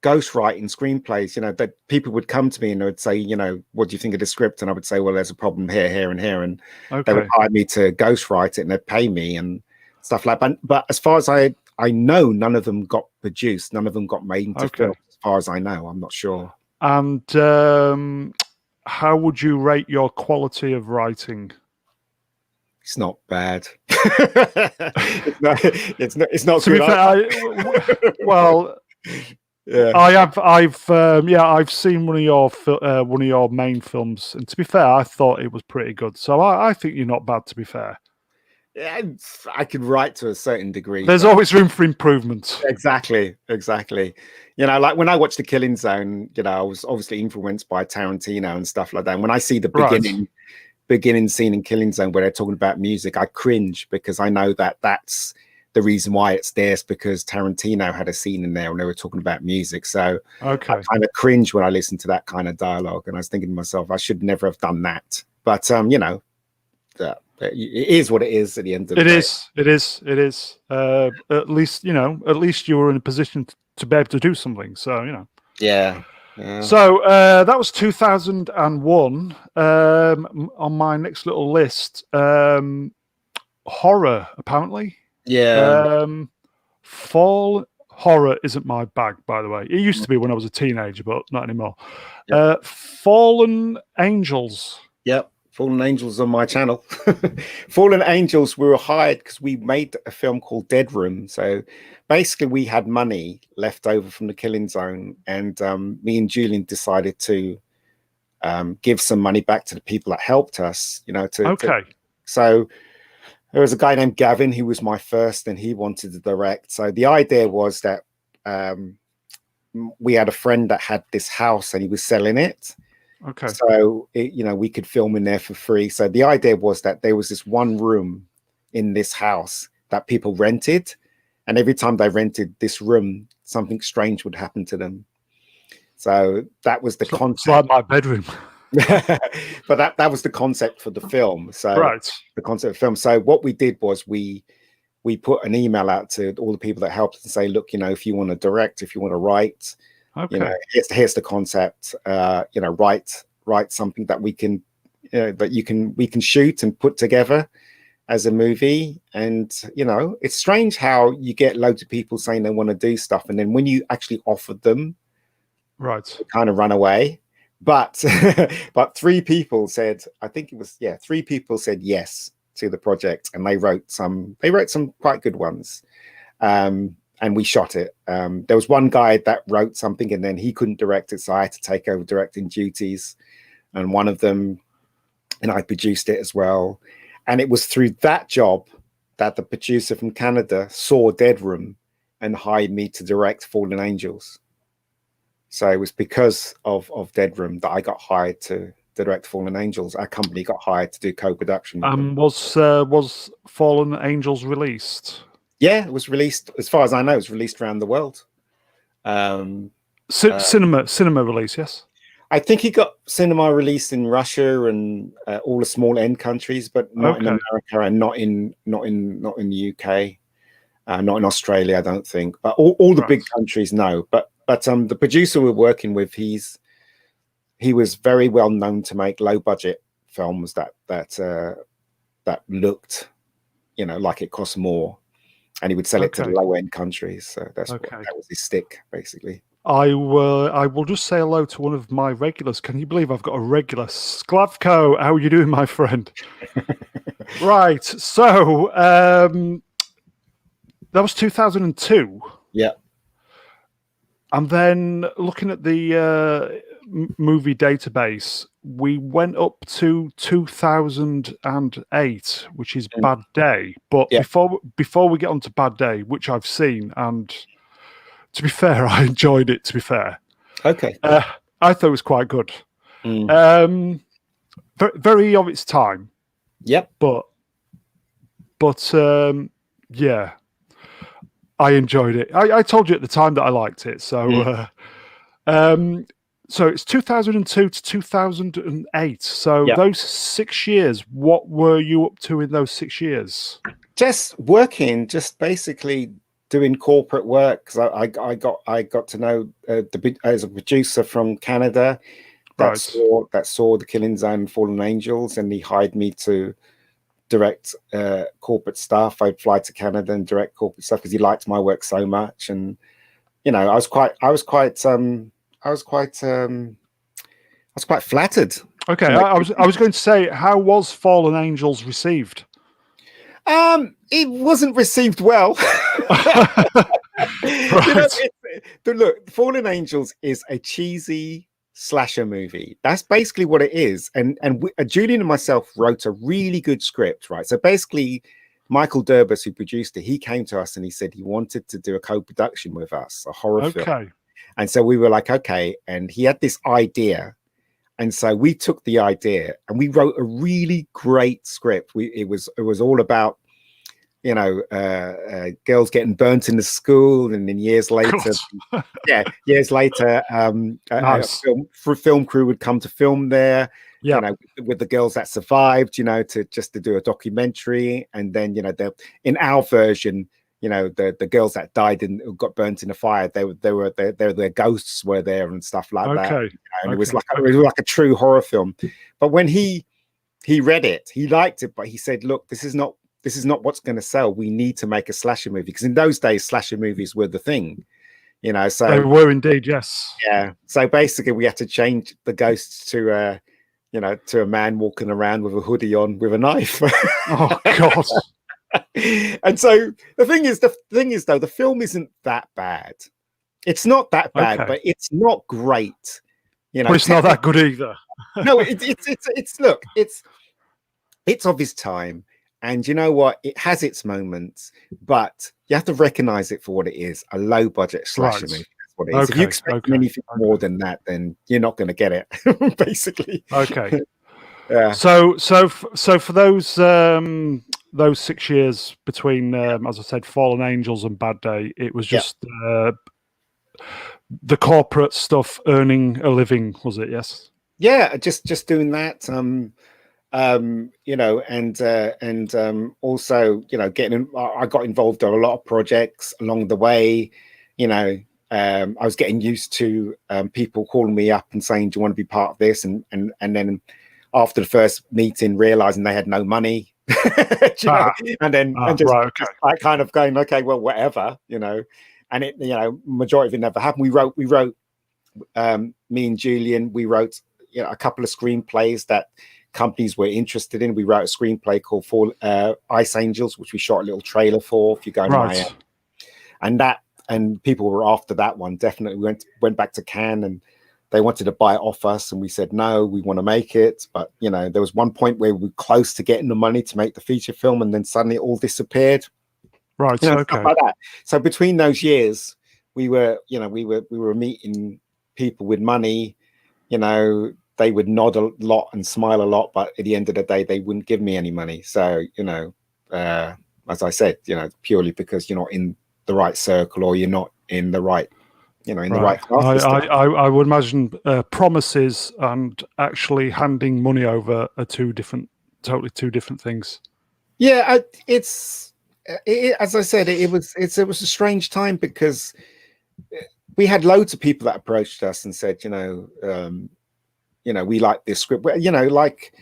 ghostwriting screenplays. That people would come to me and they would say, what do you think of the script? And I would say, well, there's a problem here, and here, and they would hire me to ghostwrite it, and they'd pay me and stuff like that. But as far as I know, none of them got produced. None of them got made into film. As far as I know, I'm not sure. And how would you rate your quality of writing? It's not bad. It's not to good. Be fair, well, yeah, I've seen one of your main films, and to be fair, I thought it was pretty good. So I think you're not bad. To be fair, yeah, I could write to a certain degree. There's always room for improvement. Exactly. You know, like when I watched The Killing Zone, you know, I was obviously influenced by Tarantino and stuff like that. And when I see the beginning scene in Killing Zone where they're talking about music, I cringe because I know that that's the reason why it's there, is because Tarantino had a scene in there and they were talking about music. So I kind of cringe when I listen to that kind of dialogue, and I was thinking to myself, I should never have done that. But you know, it is what it is at the end of the day. It is. At least, you know, you were in a position to be able to do something. So, you know. Yeah. So that was 2001. On my next little list, horror, apparently. Yeah. Fall horror isn't my bag, by the way. It used to be when I was a teenager, but not anymore. Yep. Fallen Angels. Yep. Fallen Angels on my channel. Fallen Angels, we were hired because we made a film called Dead Room. So basically we had money left over from The Killing Zone, and me and Julian decided to give some money back to the people that helped us, you know. So there was a guy named Gavin who was my first, and he wanted to direct. So the idea was that we had a friend that had this house and he was selling it. Okay. So, you know, we could film in there for free. So the idea was that there was this one room in this house that people rented. And every time they rented this room, something strange would happen to them. So that was the concept. It's like my bedroom. But that was the concept for the film. So the concept of the film. So what we did was we put an email out to all the people that helped and say, look, you know, if you want to direct, if you want to write, you know, here's the concept. You know, write something that we can, we can shoot and put together as a movie. And you know, it's strange how you get loads of people saying they want to do stuff, and then when you actually offered them, they kind of run away. But but three people said yes to the project, and they wrote some quite good ones. And we shot it. There was one guy that wrote something and then he couldn't direct it, so I had to take over directing duties. And one of them, and I produced it as well. And it was through that job that the producer from Canada saw Dead Room and hired me to direct Fallen Angels. So it was because of Dead Room that I got hired to direct Fallen Angels. Our company got hired to do co-production. Was Fallen Angels released? Yeah, it was released. As far as I know, it was released around the world. Cinema release, yes. I think he got cinema released in Russia and all the small end countries, but not in America and not in the UK, not in Australia, I don't think. But all the big countries, no. But the producer we're working with, he was very well known to make low budget films that looked, you know, like it cost more. And he would sell it to the low end countries. So that was his stick, basically. I will just say hello to one of my regulars. Can you believe I've got a regular? Sklavko, how are you doing, my friend? Right. So that was 2002. Yeah. And then looking at the movie database, we went up to 2008, which is Bad Day. But before we get on to Bad Day, which I've seen, and to be fair, I enjoyed it, to be fair. Okay. I thought it was quite good. Very, very of its time. Yep. But yeah, I enjoyed it. I told you at the time that I liked it. So so it's 2002 to 2008. So those 6 years, what were you up to in those 6 years? Just working, just basically doing corporate work. Because I got to know as a producer from Canada that saw The Killing Zone and Fallen Angels, and he hired me to direct corporate stuff. I'd fly to Canada and direct corporate stuff because he liked my work so much. And you know, I was quite flattered. Okay, I was going to say, how was Fallen Angels received? It wasn't received well. Right. Look, Fallen Angels is a cheesy slasher movie. That's basically what it is. And Julian and myself wrote a really good script, right? So basically, Michael Durbus, who produced it, he came to us and he said he wanted to do a co-production with us, a horror film. And so we were like, okay. And he had this idea. And so we took the idea and we wrote a really great script. It was all about, you know, girls getting burnt in the school, and then years later, Nice. a film crew would come to film there. Yeah. You know, with the girls that survived, you know, to do a documentary, and then, you know, in our version, you know, the girls that died and got burnt in the fire, their ghosts were there and stuff like that. And it was like a true horror film. But when he read it, he liked it, but he said, "Look, this is not what's going to sell. We need to make a slasher movie," because in those days, slasher movies were the thing. You know, so they were indeed, yes. Yeah. So basically, we had to change the ghosts to you know, to a man walking around with a hoodie on with a knife. Oh God. And so the thing is though, the film isn't that bad. It's not that bad, but it's not great. You know, but it's not that good either. No, it's look, it's of his time, and you know what? It has its moments, but you have to recognize it for what it is, a low budget slasher movie. What it is. If you expect anything more than that, then you're not going to get it. Basically. Okay. Yeah. So for those 6 years between, as I said, Fallen Angels and Bad Day, it was just the corporate stuff, earning a living, was it? Yes. Yeah, just doing that. You know, and also, you know, I got involved in a lot of projects along the way. You know, I was getting used to people calling me up and saying, "Do you want to be part of this?" And then after the first meeting, realizing they had no money, and just like kind of going, "Okay, well, whatever," you know. And it, you know, majority of it never happened. We wrote me and Julian, we wrote, you know, a couple of screenplays that companies were interested in. We wrote a screenplay called Ice Angels, which we shot a little trailer for. If you go on my and people were after that one. Definitely went back to Cannes, and they wanted to buy it off us, and we said no, we want to make it. But you know, there was one point where we were close to getting the money to make the feature film, and then suddenly it all disappeared. Right. You know, stuff like that. So between those years, we were meeting people with money. You know, they would nod a lot and smile a lot, but at the end of the day, they wouldn't give me any money. So, you know, as I said, you know, purely because you're not in the right circle, or you're not in the right, you know, in the right class. I would imagine promises and actually handing money over are totally two different things. Yeah, as I said, it was a strange time, because we had loads of people that approached us and said, you know, we like this script. You know, like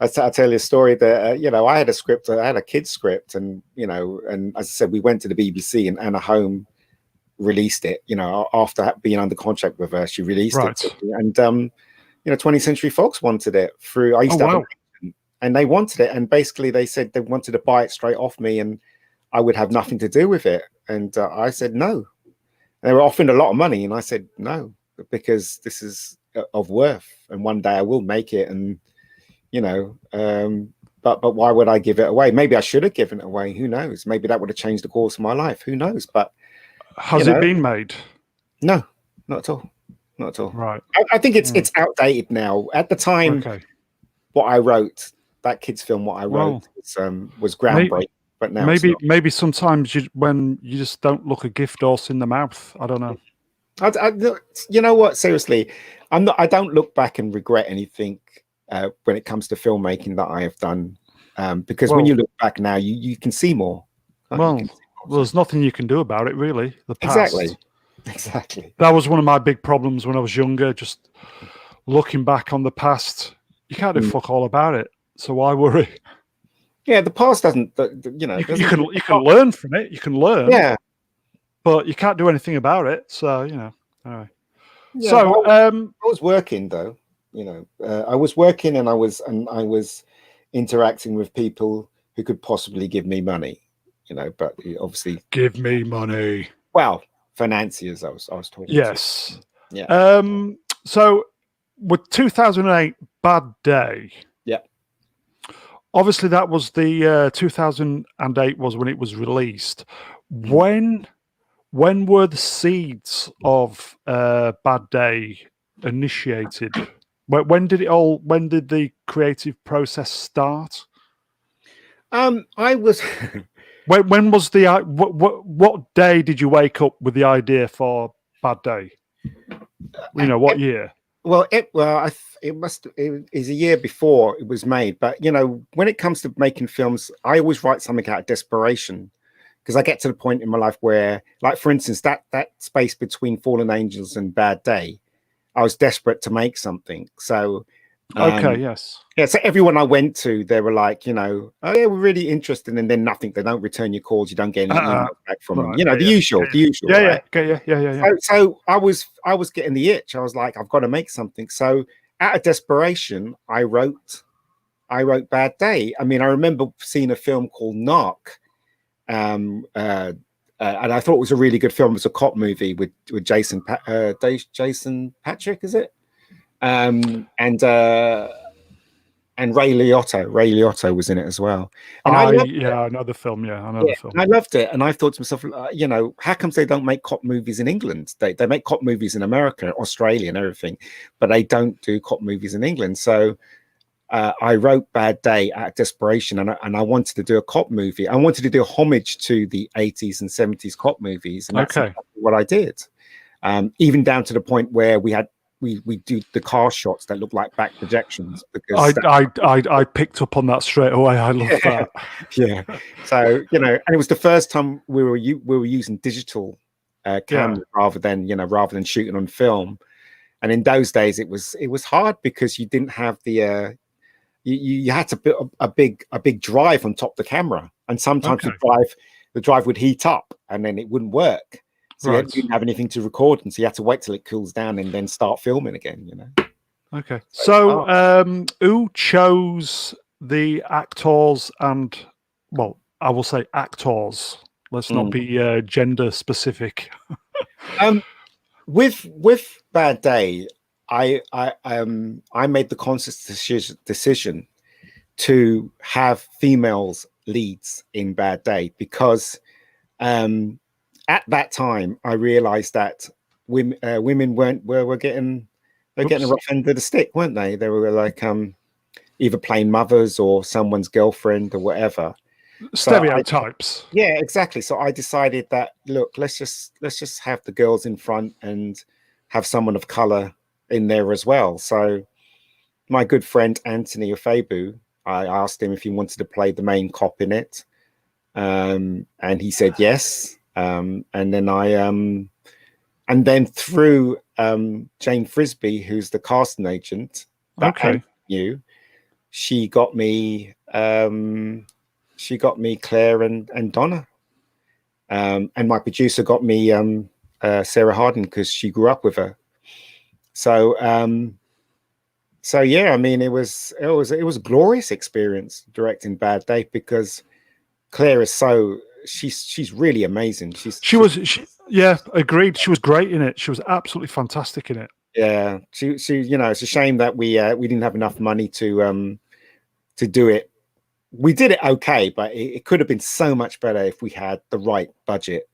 I'll tell you a story that, you know, I had a kid's script, and, you know, and as I said, we went to the BBC, and Anna Home released it, you know, after being under contract with her, she released it. And, you know, 20th Century Fox wanted it through, I used to have and they wanted it. And basically they said they wanted to buy it straight off me, and I would have nothing to do with it. And I said, no. They were offering a lot of money, and I said, no, because this is of worth, and one day I will make it. And, you know, but why would I give it away? Maybe I should have given it away. Who knows? Maybe that would have changed the course of my life. Who knows? But has it been made? No, not at all. Not at all. Right. I think it's outdated now. At the time, what I wrote, that kids film, what I wrote was groundbreaking. But now maybe sometimes when you just don't look a gift horse in the mouth. I don't know. You know what? Seriously, I don't look back and regret anything when it comes to filmmaking that I have done, because when you look back now, you can see more. Well, there's nothing you can do about it, really. The past. Exactly. That was one of my big problems when I was younger. Just looking back on the past, you can't do fuck all about it. So why worry? Yeah, the past doesn't. You know, you can learn from it. You can learn. Yeah. But you can't do anything about it. So, you know. Anyway. Yeah, so I was working though. You know, I was working, and I was interacting with people who could possibly give me money, but obviously give me money. Well, financiers I was talking yes. to. Yeah. So with 2008 Bad Day. Yeah. Obviously that was the 2008 was when it was released. When were the seeds of Bad Day initiated? When did the creative process start? I was when was the what day did you wake up with the idea for Bad Day? What year? Well, it is a year before it was made. But when it comes to making films, I always write something out of desperation, because I get to the point in my life where, like, for instance, that space between Fallen Angels and Bad Day, I was desperate to make something. So okay, yes. Yeah, so everyone I went to, they were like, oh yeah, we're really interested, and then nothing. They don't return your calls. You don't get any emails back from them. The usual. Yeah, right? Yeah. So I was getting the itch. I was like, I've got to make something. So out of desperation, I wrote Bad Day. I mean, I remember seeing a film called Narc, and I thought it was a really good film. It was a cop movie with Jason Patrick, is it? And Ray Liotta. Ray Liotta was in it as well. And I know the film. Yeah, I know the film. I loved it. And I thought to myself, how comes they don't make cop movies in England? They make cop movies in America, Australia, and everything, but they don't do cop movies in England. So I wrote Bad Day out of desperation, and I wanted to do a cop movie. I wanted to do a homage to the 80s and 70s cop movies, and that's exactly what I did. Even down to the point where we do the car shots that look like back projections, because I picked up on that straight away. I love that. Yeah. So and it was the first time we were using digital camera rather than shooting on film. And in those days, it was hard because you didn't have the you had to put a big drive on top of the camera, and sometimes the drive would heat up and then it wouldn't work. So you didn't have anything to record, and so you had to wait till it cools down and then start filming again. Okay. So who chose the actors and, well, I will say actors. Let's not be gender specific. With Bad Day, I made the conscious decision to have females leads in Bad Day, because at that time I realized that women were getting a rough end of the stick, weren't they? They were like either playing mothers or someone's girlfriend or whatever. Stereotypes. Yeah, exactly. So I decided that, look, let's just have the girls in front and have someone of color in there as well. So my good friend Anthony Ofebu, I asked him if he wanted to play the main cop in it, and he said yes. And then through Jane Frisbee, who's the casting agent that I knew, she got me Claire and Donna, and my producer got me Sarah Harden, because she grew up with her. So yeah, I mean, it was a glorious experience directing Bad Day, because Claire is she's really amazing. Agreed. She was great in it. She was absolutely fantastic in it. Yeah, she it's a shame that we didn't have enough money to do it. We did it okay, but it could have been so much better if we had the right budget.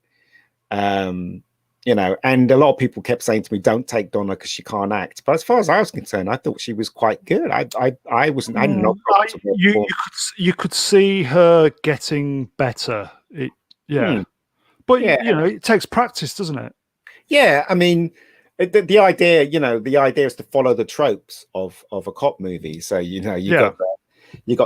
And a lot of people kept saying to me, "Don't take Donna because she can't act." But as far as I was concerned, I thought she was quite good. I wasn't. I didn't know. You could see her getting better. But it takes practice, doesn't it? Yeah, I mean, the idea is to follow the tropes of a cop movie. So you got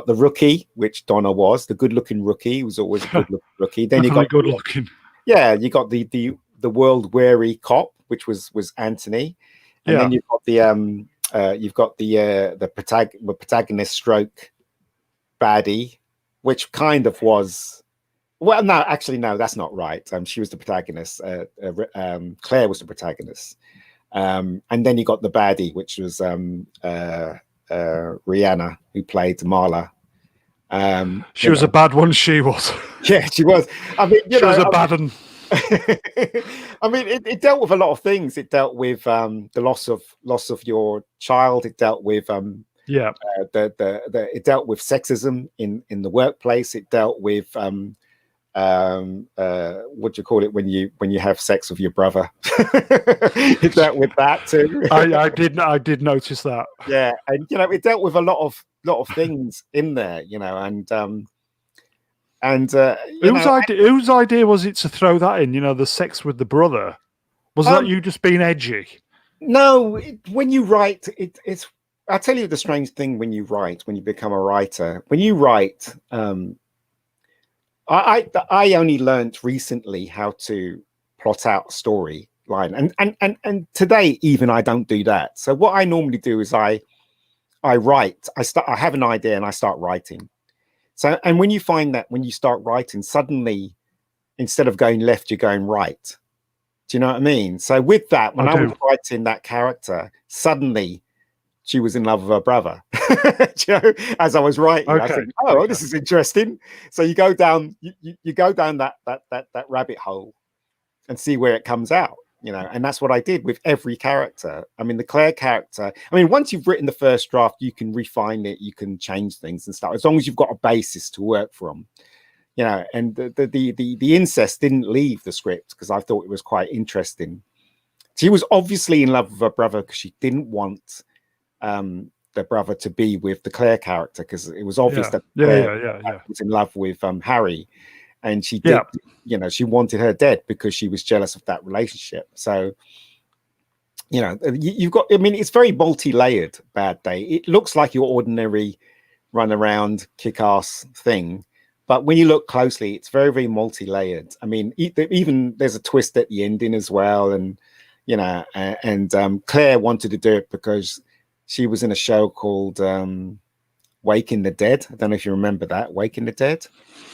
the rookie, which Donna was, the good-looking rookie. He was always a good-looking rookie. Then you got good-looking. Yeah, you got the world-weary cop, which was Anthony, and then you've got the protagonist stroke baddie, which kind of was. Well, no, actually, no, that's not right. She was the protagonist. Claire was the protagonist, and then you got the baddie, which was Rihanna, who played Marla. She was a bad one. She was. Yeah, she was. I mean, she was a bad one. I mean, it dealt with a lot of things. It dealt with the loss of your child. It dealt with it dealt with sexism in the workplace. It dealt with what do you call it when you have sex with your brother? It dealt with that too. I did notice that. Yeah, and it dealt with a lot of things in there, whose idea was it to throw that in? The sex with the brother. Was that you just being edgy? No, when you write, it's. I'll tell you the strange thing when you become a writer. When you write, I only learned recently how to plot out a storyline, and today even I don't do that. So what I normally do is I write. I have an idea and I start writing. So, and when you find that when you start writing, suddenly instead of going left, you're going right. Do you know what I mean? So with that, when I was writing that character, suddenly she was in love with her brother. As I was writing, I think, this is interesting. So you go down, you go down that rabbit hole and see where it comes out. And that's what I did with every character. I mean, the Claire character, once you've written the first draft, you can refine it, you can change things and stuff, as long as you've got a basis to work from. And the incest didn't leave the script because I thought it was quite interesting. She was obviously in love with her brother because she didn't want the brother to be with the Claire character, because it was obvious that Claire was in love with Harry, and she did, she wanted her dead because she was jealous of that relationship. So, you've got, it's very multi-layered, Bad Day. It looks like your ordinary run around kick-ass thing, but when you look closely, it's very, very multi-layered. Even there's a twist at the ending as well. And, Claire wanted to do it because she was in a show called Waking the Dead. I don't know if you remember that, Waking the Dead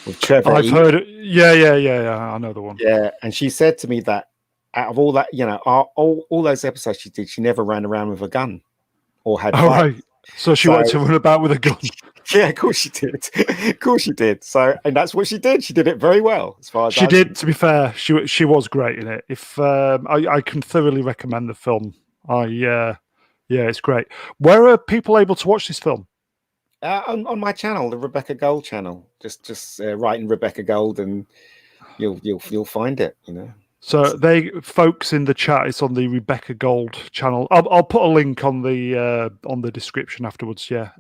with Trevor. I've heard it. Yeah. I know the one. Yeah. And she said to me that out of all that, all those episodes she did, she never ran around with a gun or had fights. Right. So she wanted to run about with a gun. Yeah, of course she did. Of course she did. So, and that's what she did. She did it very well, as far as she did. To be fair, she was great in it. If I can thoroughly recommend the film. Yeah, it's great. Where are people able to watch this film? On my channel, the Rebecca Gold channel. Just write in Rebecca Gold, and you'll find it. So folks in the chat, it's on the Rebecca Gold channel. I'll put a link on the description afterwards. Yeah.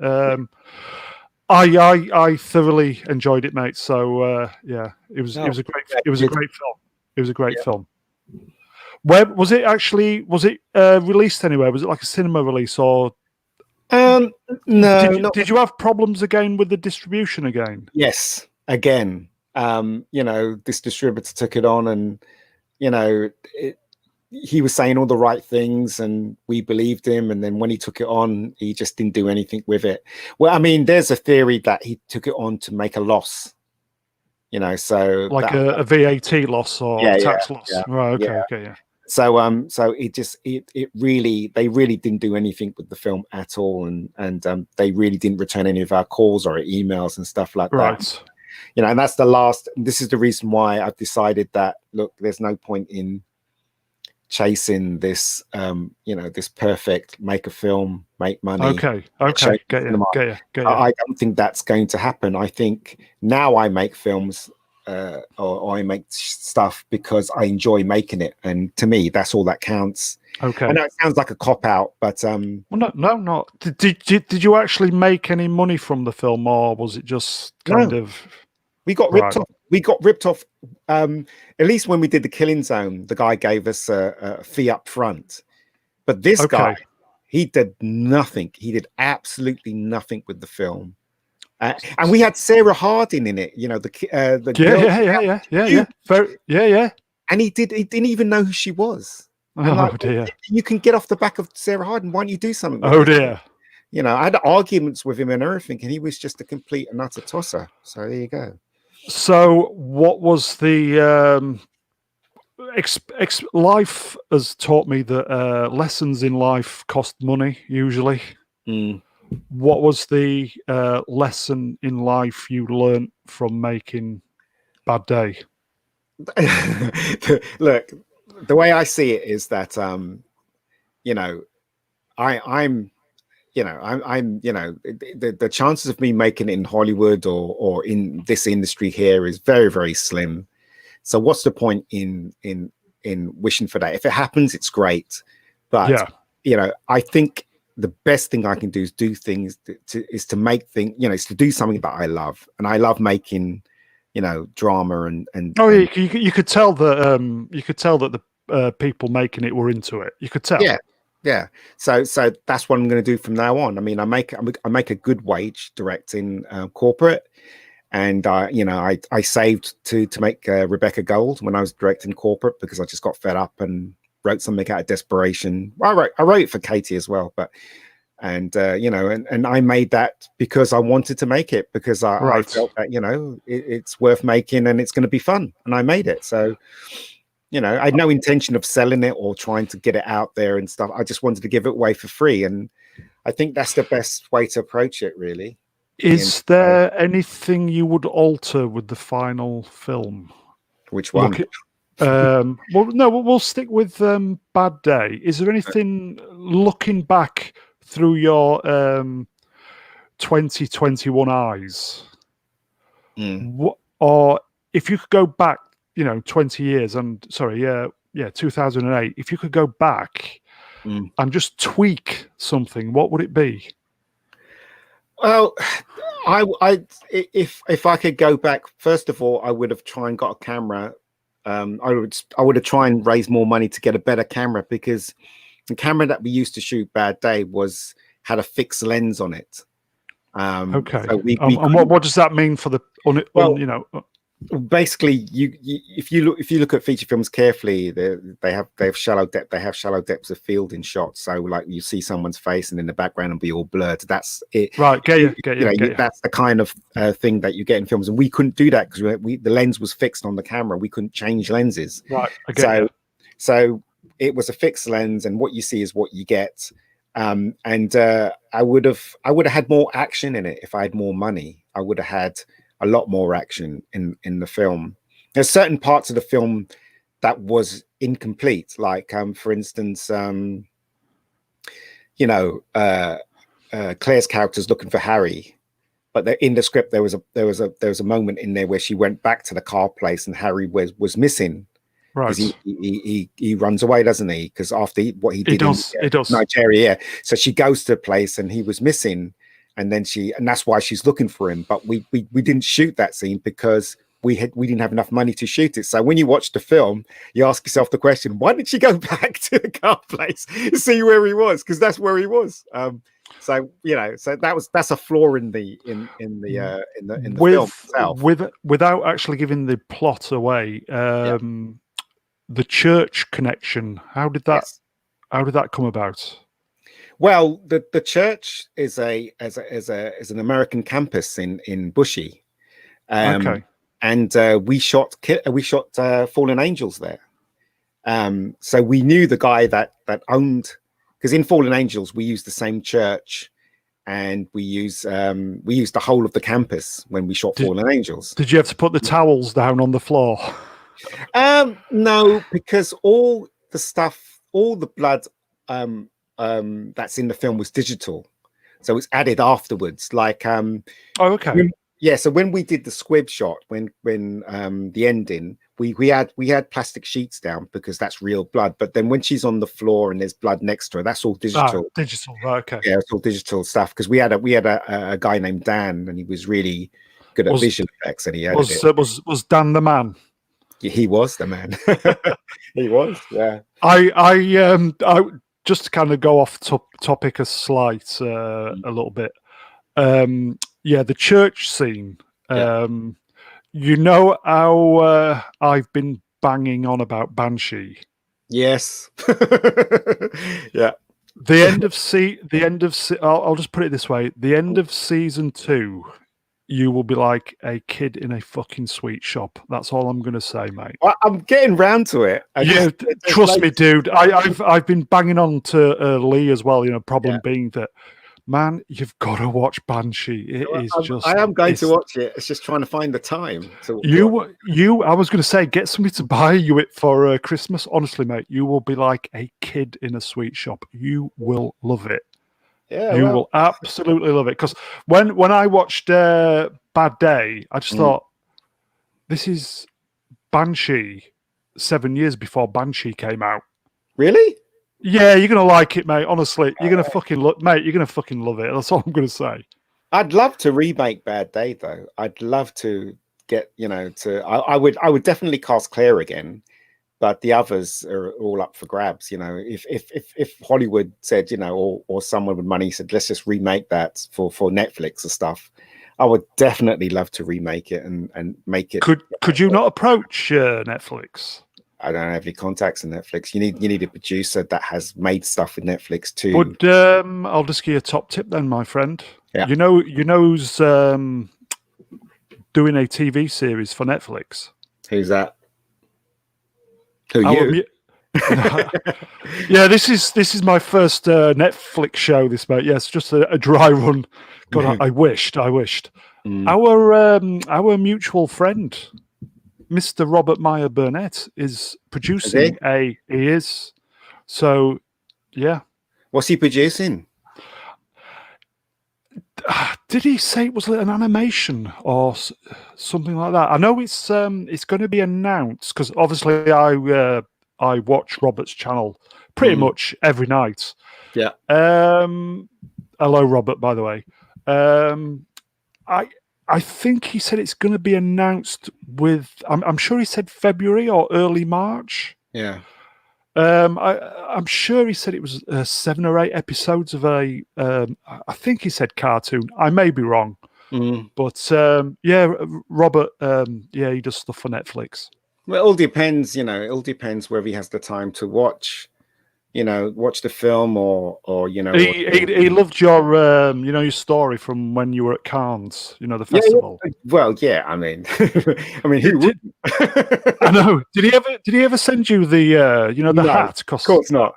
I thoroughly enjoyed it, mate. So it was a great film. It was a great film. Where was it actually? Was it released anywhere? Was it like a cinema release or? No. Did you have problems again with the distribution again? Yes, again. This distributor took it on, and he was saying all the right things, and we believed him. And then when he took it on, he just didn't do anything with it. Well, there's a theory that he took it on to make a loss. So like a VAT loss or tax loss. Yeah, right. Okay. Yeah. So they really didn't do anything with the film at all, and they really didn't return any of our calls or emails and stuff like that. And that's the last. This is the reason why I've decided that, look, there's no point in chasing this this perfect, make a film, make money. Okay. Get you. I don't think that's going to happen. I think now I make films or I make stuff because I enjoy making it, and to me that's all that counts. Okay. I know it sounds like a cop out, but well, no. Did you actually make any money from the film, or was it just kind of? We got ripped off. We got ripped off. At least when we did the Killing Zone, the guy gave us a fee up front. But this guy, he did nothing. He did absolutely nothing with the film. And we had Sarah Harding in it. The girl. Yeah. And he didn't even know who she was. Dear. You can get off the back of Sarah Harding. Why don't you do something? Dear. I had arguments with him and everything, and he was just a complete and utter tosser. So there you go. So what was the life has taught me that lessons in life cost money usually. what was the lesson in life you learned from making Bad Day? Look, the way I see it is that you know, I'm the chances of me making it in Hollywood or in this industry here is very, very slim. So what's the point in wishing for that? If it happens, it's great. But I think the best thing I can do is do things to make things, is to do something that I love. And I love making, drama and you could tell that the people making it were into it. You could tell. Yeah. So that's what I'm going to do from now on. I mean, I make a good wage directing corporate, and I saved to make Rebecca Gold when I was directing corporate because I just got fed up and wrote something out of desperation. Well, I wrote it for Katie as well, but and I made that because I wanted to make it because I felt that it's worth making and it's going to be fun, and I made it. So. I had no intention of selling it or trying to get it out there and stuff. I just wanted to give it away for free. And I think that's the best way to approach it, really. Is there anything you would alter with the final film? Which one? We'll stick with Bad Day. Is there anything, looking back through your 2021 eyes, or if you could go back, 20 years, 2008, if you could go back and just tweak something, what would it be? Well, if I could go back, first of all, I would have tried and got a camera. I would have tried and raised more money to get a better camera, because the camera that we used to shoot Bad Day had a fixed lens on it. Okay. So and what does that mean for the basically, if you look at feature films carefully, they have shallow depth. They have shallow depths of field in shots. So like you see someone's face and in the background will be all blurred. That's it. Right. Get you. That's the kind of thing that you get in films, and we couldn't do that because the lens was fixed on the camera. We couldn't change lenses. Right. So it was a fixed lens, and what you see is what you get. I would have had more action in it if I had more money. I would have had a lot more action in the film. There's certain parts of the film that was incomplete, like for instance, Claire's character's looking for Harry, but in the script there was a moment in there where she went back to the car place and Harry was missing. Right. He runs away, doesn't he? Because after what he did in Nigeria, yeah. So she goes to the place and he was missing. And then that's why she's looking for him. But we didn't shoot that scene because we didn't have enough money to shoot it. So when you watch the film, you ask yourself the question: why did she go back to the car place to see where he was? Because that's where he was. So that's a flaw in the film itself. Without actually giving the plot away, the church connection. How did that come about? Well, the church is an American campus in Bushy, and we shot Fallen Angels there. So we knew the guy that owned, because in Fallen Angels we used the same church, and we used the whole of the campus when we shot Fallen Angels. Did you have to put the towels down on the floor? No, because all the blood. That's in the film was digital, so it's added afterwards. Like, so when we did the squib shot, when the ending, we had plastic sheets down because that's real blood. But then when she's on the floor and there's blood next to her, that's all digital. Digital, okay. Yeah, it's all digital stuff because we had a guy named Dan, and he was really good at visual effects, and he was Dan the man. He was the man. He was. Yeah. I just to kind of go off topic a slight a little bit. The church scene. How I've been banging on about Banshee. Yes. Yeah. I'll just put it this way. The end of season 2, you will be like a kid in a fucking sweet shop. That's all I'm going to say, mate. Well, I'm getting round to it. Trust me, dude. I've been banging on to Lee as well. Problem being that Man, you've got to watch Banshee. It is just. I am going to watch it. It's just trying to find the time. I was going to say, get somebody to buy you it for Christmas. Honestly, mate, you will be like a kid in a sweet shop. You will love it. Yeah, you will absolutely love it. Because when I watched Bad Day, I just thought, this is Banshee 7 years before Banshee came out. Really? Yeah, you're gonna like it, mate. Honestly, you're gonna fucking mate. You're gonna fucking love it. That's all I'm gonna say. I'd love to remake Bad Day, though. I'd love to get, I would definitely cast Claire again, but the others are all up for grabs. If Hollywood said, or someone with money said, let's just remake that for Netflix or stuff, I would definitely love to remake it and make it. Could you not approach Netflix? I don't have any contacts in Netflix. You need a producer that has made stuff with Netflix too. But I'll just give you a top tip then, my friend. Yeah. You know who's doing a TV series for Netflix? Who's that? You? Yeah, this is my first Netflix show. This, mate. Yes, just a dry run. God, I wished. Our mutual friend, Mr. Robert Meyer Burnett, is producing He is. So, yeah. What's he producing? Did he say it was an animation or something like that? I know it's going to be announced because obviously I watch Robert's channel pretty much every night. Yeah. Hello, Robert. By the way, I think he said it's going to be announced with. I'm sure he said February or early March. Yeah. I'm sure he said it was 7 or 8 episodes of a. I think he said cartoon. I may be wrong, but yeah, Robert. Yeah, he does stuff for Netflix. Well, it all depends. It all depends whether he has the time to watch the film or He loved your your story from when you were at Cannes, the festival. Yeah. Well, yeah, I mean who would? I know. Did he ever send you the the hat? Of course not.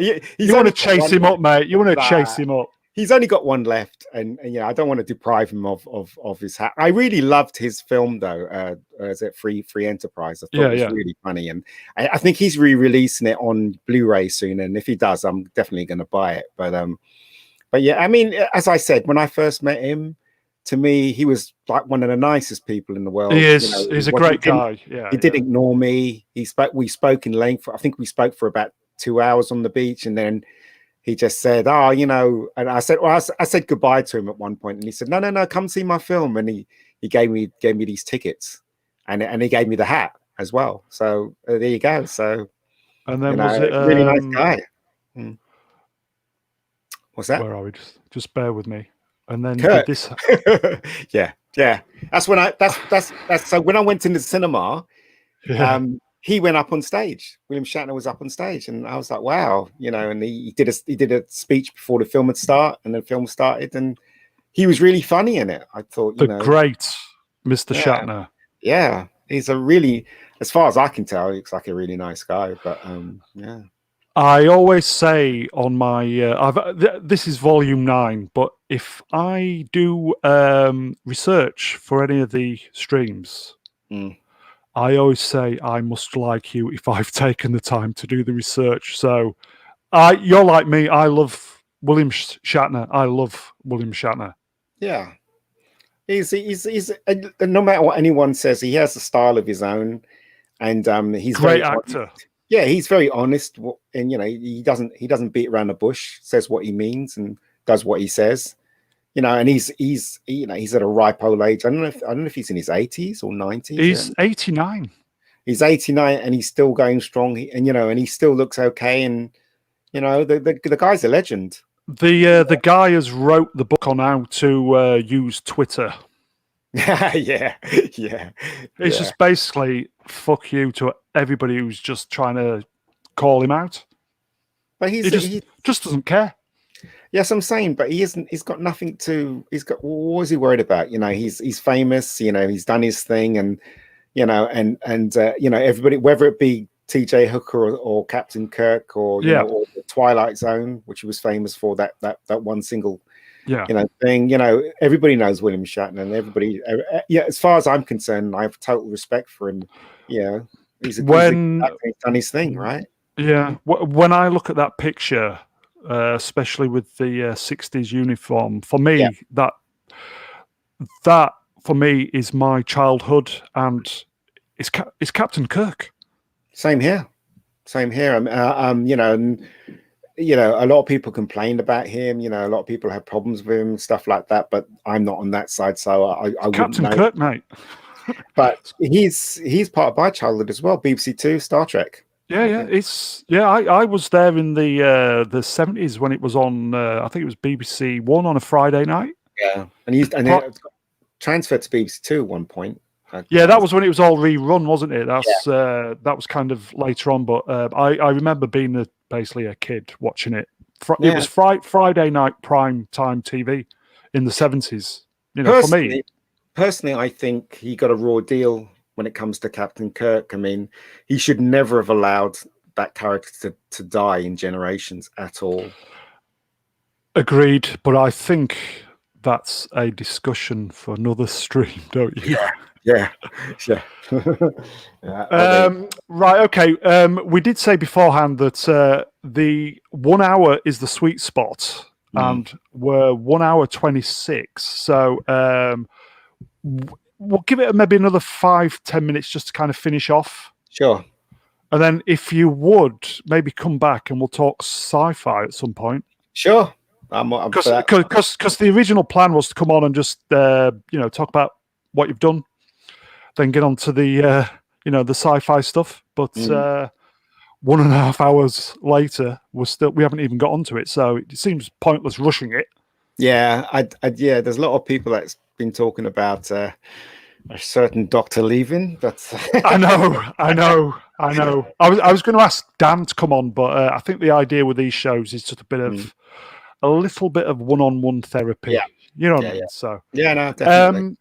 You want to chase him up, mate. You want to chase him up. He's only got one left, and I don't want to deprive him of his hat. I really loved his film though. Is it Free Enterprise? I thought it was really funny, and I think he's re-releasing it on Blu-ray soon. And if he does, I'm definitely going to buy it. But yeah, I mean, as I said, when I first met him, to me, he was like one of the nicest people in the world. He is. He's a great guy. Yeah, he didn't ignore me. We spoke in length. I think we spoke for about 2 hours on the beach, and then he just said, and I said, I said goodbye to him at one point, and he said, no, come see my film. And he gave me these tickets, and he gave me the hat as well. So there you go. So, and then was it really nice guy? What's that? Where are we? Just bear with me. And then Kurt. this. yeah. That's when that's so when I went into the cinema, he went up on stage. William Shatner was up on stage, and I was like, "Wow!" And he did a speech before the film would start, and the film started, and he was really funny in it. I thought, great Mr. Shatner. Yeah, he's a really, as far as I can tell, he looks like a really nice guy. But yeah, I always say on my, this is volume 9, but if I do research for any of the streams. I always say I must like you if I've taken the time to do the research. So you're like me. I love William Shatner. I love William Shatner. Yeah. He's no matter what anyone says, he has a style of his own, and he's great actor. Yeah, he's very honest, and he doesn't beat around the bush. Says what he means and does what he says. And he's at a ripe old age. I don't know if he's in his 80s or 90s. He's 89. He's 89 and he's still going strong. And he still looks okay. And the guy's a legend. The guy has wrote the book on how to use Twitter. yeah. It's just basically fuck you to everybody who's just trying to call him out. But he just doesn't care. Yes, I'm saying, but he isn't. He's got nothing to. What is he worried about? He's famous. He's done his thing, and everybody, whether it be T.J. Hooker or Captain Kirk or or the Twilight Zone, which he was famous for, that one single thing. Everybody knows William Shatner, and everybody, as far as I'm concerned, I have total respect for him. He's done his thing, right? Yeah. When I look at that picture, especially with the 60s uniform, for me, that for me is my childhood, and it's Captain Kirk. Same here. A lot of people complained about him. A lot of people have problems with him, stuff like that. But I'm not on that side, so I Captain wouldn't know. Kirk, mate. But he's part of my childhood as well. BBC Two, Star Trek. Yeah. I was there in the 70s when it was on. I think it was BBC One on a Friday night. Yeah, and it transferred to BBC Two at one point. Yeah, that was when it was all rerun, wasn't it? That was kind of later on, but I remember being basically a kid watching it. It was Friday night prime time TV in the 70s. For me. Personally, I think he got a raw deal when it comes to Captain Kirk. I mean, he should never have allowed that character to die in Generations at all. Agreed, but I think that's a discussion for another stream, don't you? Yeah. Right. Okay. We did say beforehand that the 1 hour is the sweet spot, and we're 1 hour 26. So we'll give it maybe another 5-10 minutes just to kind of finish off. Sure. And then, if you would, maybe come back and we'll talk sci-fi at some point. Sure. Because the original plan was to come on and just talk about what you've done, then get on to the the sci-fi stuff. But 1.5 hours later, we haven't even got onto it, so it seems pointless rushing it. Yeah, there's a lot of people that's been talking about a certain doctor leaving. But I know. I was going to ask Dan to come on, but I think the idea with these shows is just a little bit of one-on-one therapy. Yeah. You know what I mean? So no, definitely.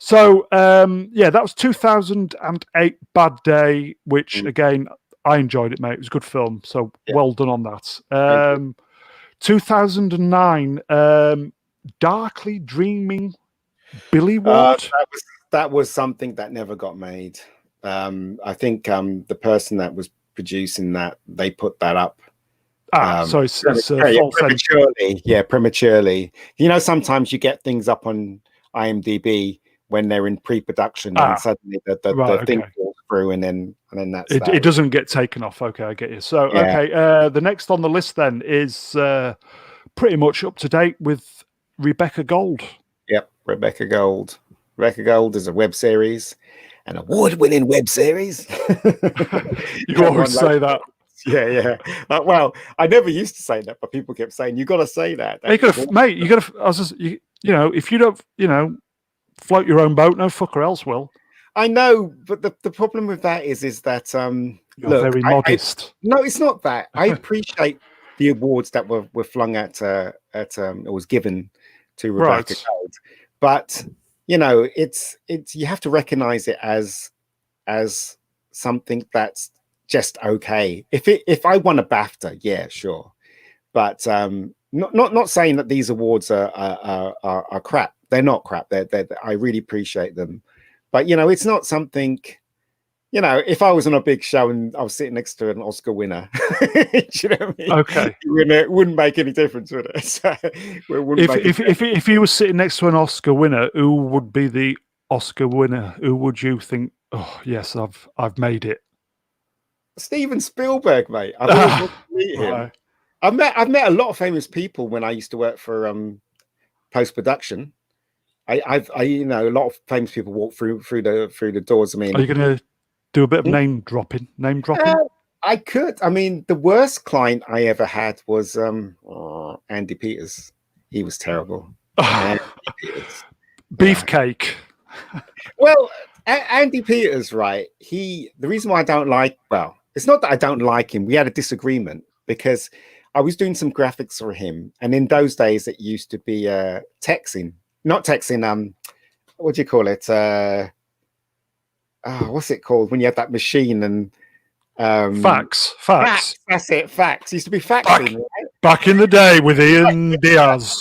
That was 2008 Bad Day, which again, I enjoyed it, mate. It was a good film. So well done on that. 2009, Darkly Dreaming Billy Ward. That was something that never got made. I think the person that was producing that, they put that up. So it's prematurely. Yeah, prematurely. Sometimes you get things up on IMDb when they're in pre-production, and suddenly the thing falls through, and then that's it doesn't get taken off. Okay, I get you. So the next on the list then is pretty much up to date with Rebecca Gold. Yep, Rebecca Gold. Rebecca Gold is a web series, an award-winning web series. You always say that. Yeah. Well, I never used to say that, but people kept saying, "You got to say that." You got to. If you don't, float your own boat, no fucker else will. I know, but the problem with that is that you're very modest. No, it's not that. I appreciate the awards that were flung at was given to Rebecca Gold, but it's you have to recognize it as something that's just okay. If I won a BAFTA, yeah, sure, but not saying that these awards are crap. They're not crap. I really appreciate them, but it's not something. If I was on a big show and I was sitting next to an Oscar winner, you know what I mean? Okay, it wouldn't make any difference, would it? So if you were sitting next to an Oscar winner, who would be the Oscar winner? Who would you think? Oh yes, I've made it. Steven Spielberg, mate. I've always wanted to meet him. Right. I've met a lot of famous people when I used to work for post production. A lot of famous people walk through the doors. I mean, are you going to do a bit of name dropping? I could. I mean, the worst client I ever had was Andy Peters. He was terrible. Beefcake. Well, Andy Peters, right? The reason why I don't like, it's not that I don't like him. We had a disagreement because I was doing some graphics for him, and in those days it used to be texting, not texting. What do you call it? What's it called when you have that machine and fax? That's it. Fax used to be faxing. Back in the day with Ian Diaz.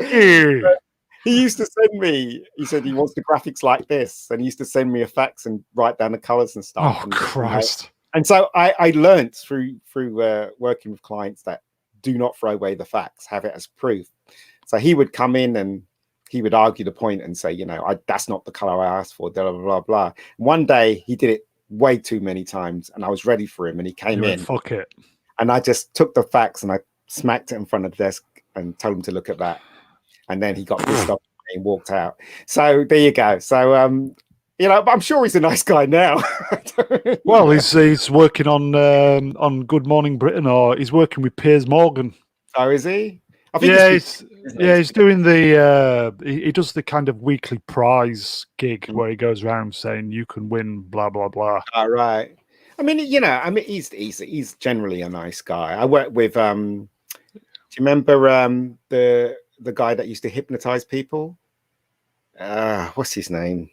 He used to send me, he said he wants the graphics like this, and he used to send me a fax and write down the colors and stuff. Oh, Christ. And so I learned through working with clients that do not throw away the facts, have it as proof. So he would come in and he would argue the point and say, that's not the color I asked for, blah, blah, blah, blah. One day he did it way too many times and I was ready for him and he came in. Fuck it. And I just took the fax and I smacked it in front of the desk and told him to look at that. And then he got pissed off and walked out. So there you go. So, I'm sure he's a nice guy now. Well, he's working on Good Morning Britain, or he's working with Piers Morgan. Oh, is he? I think he's doing the he does the kind of weekly prize gig where he goes around saying you can win blah blah blah. All right. I mean, he's generally a nice guy. I work with do you remember the guy that used to hypnotize people? What's his name?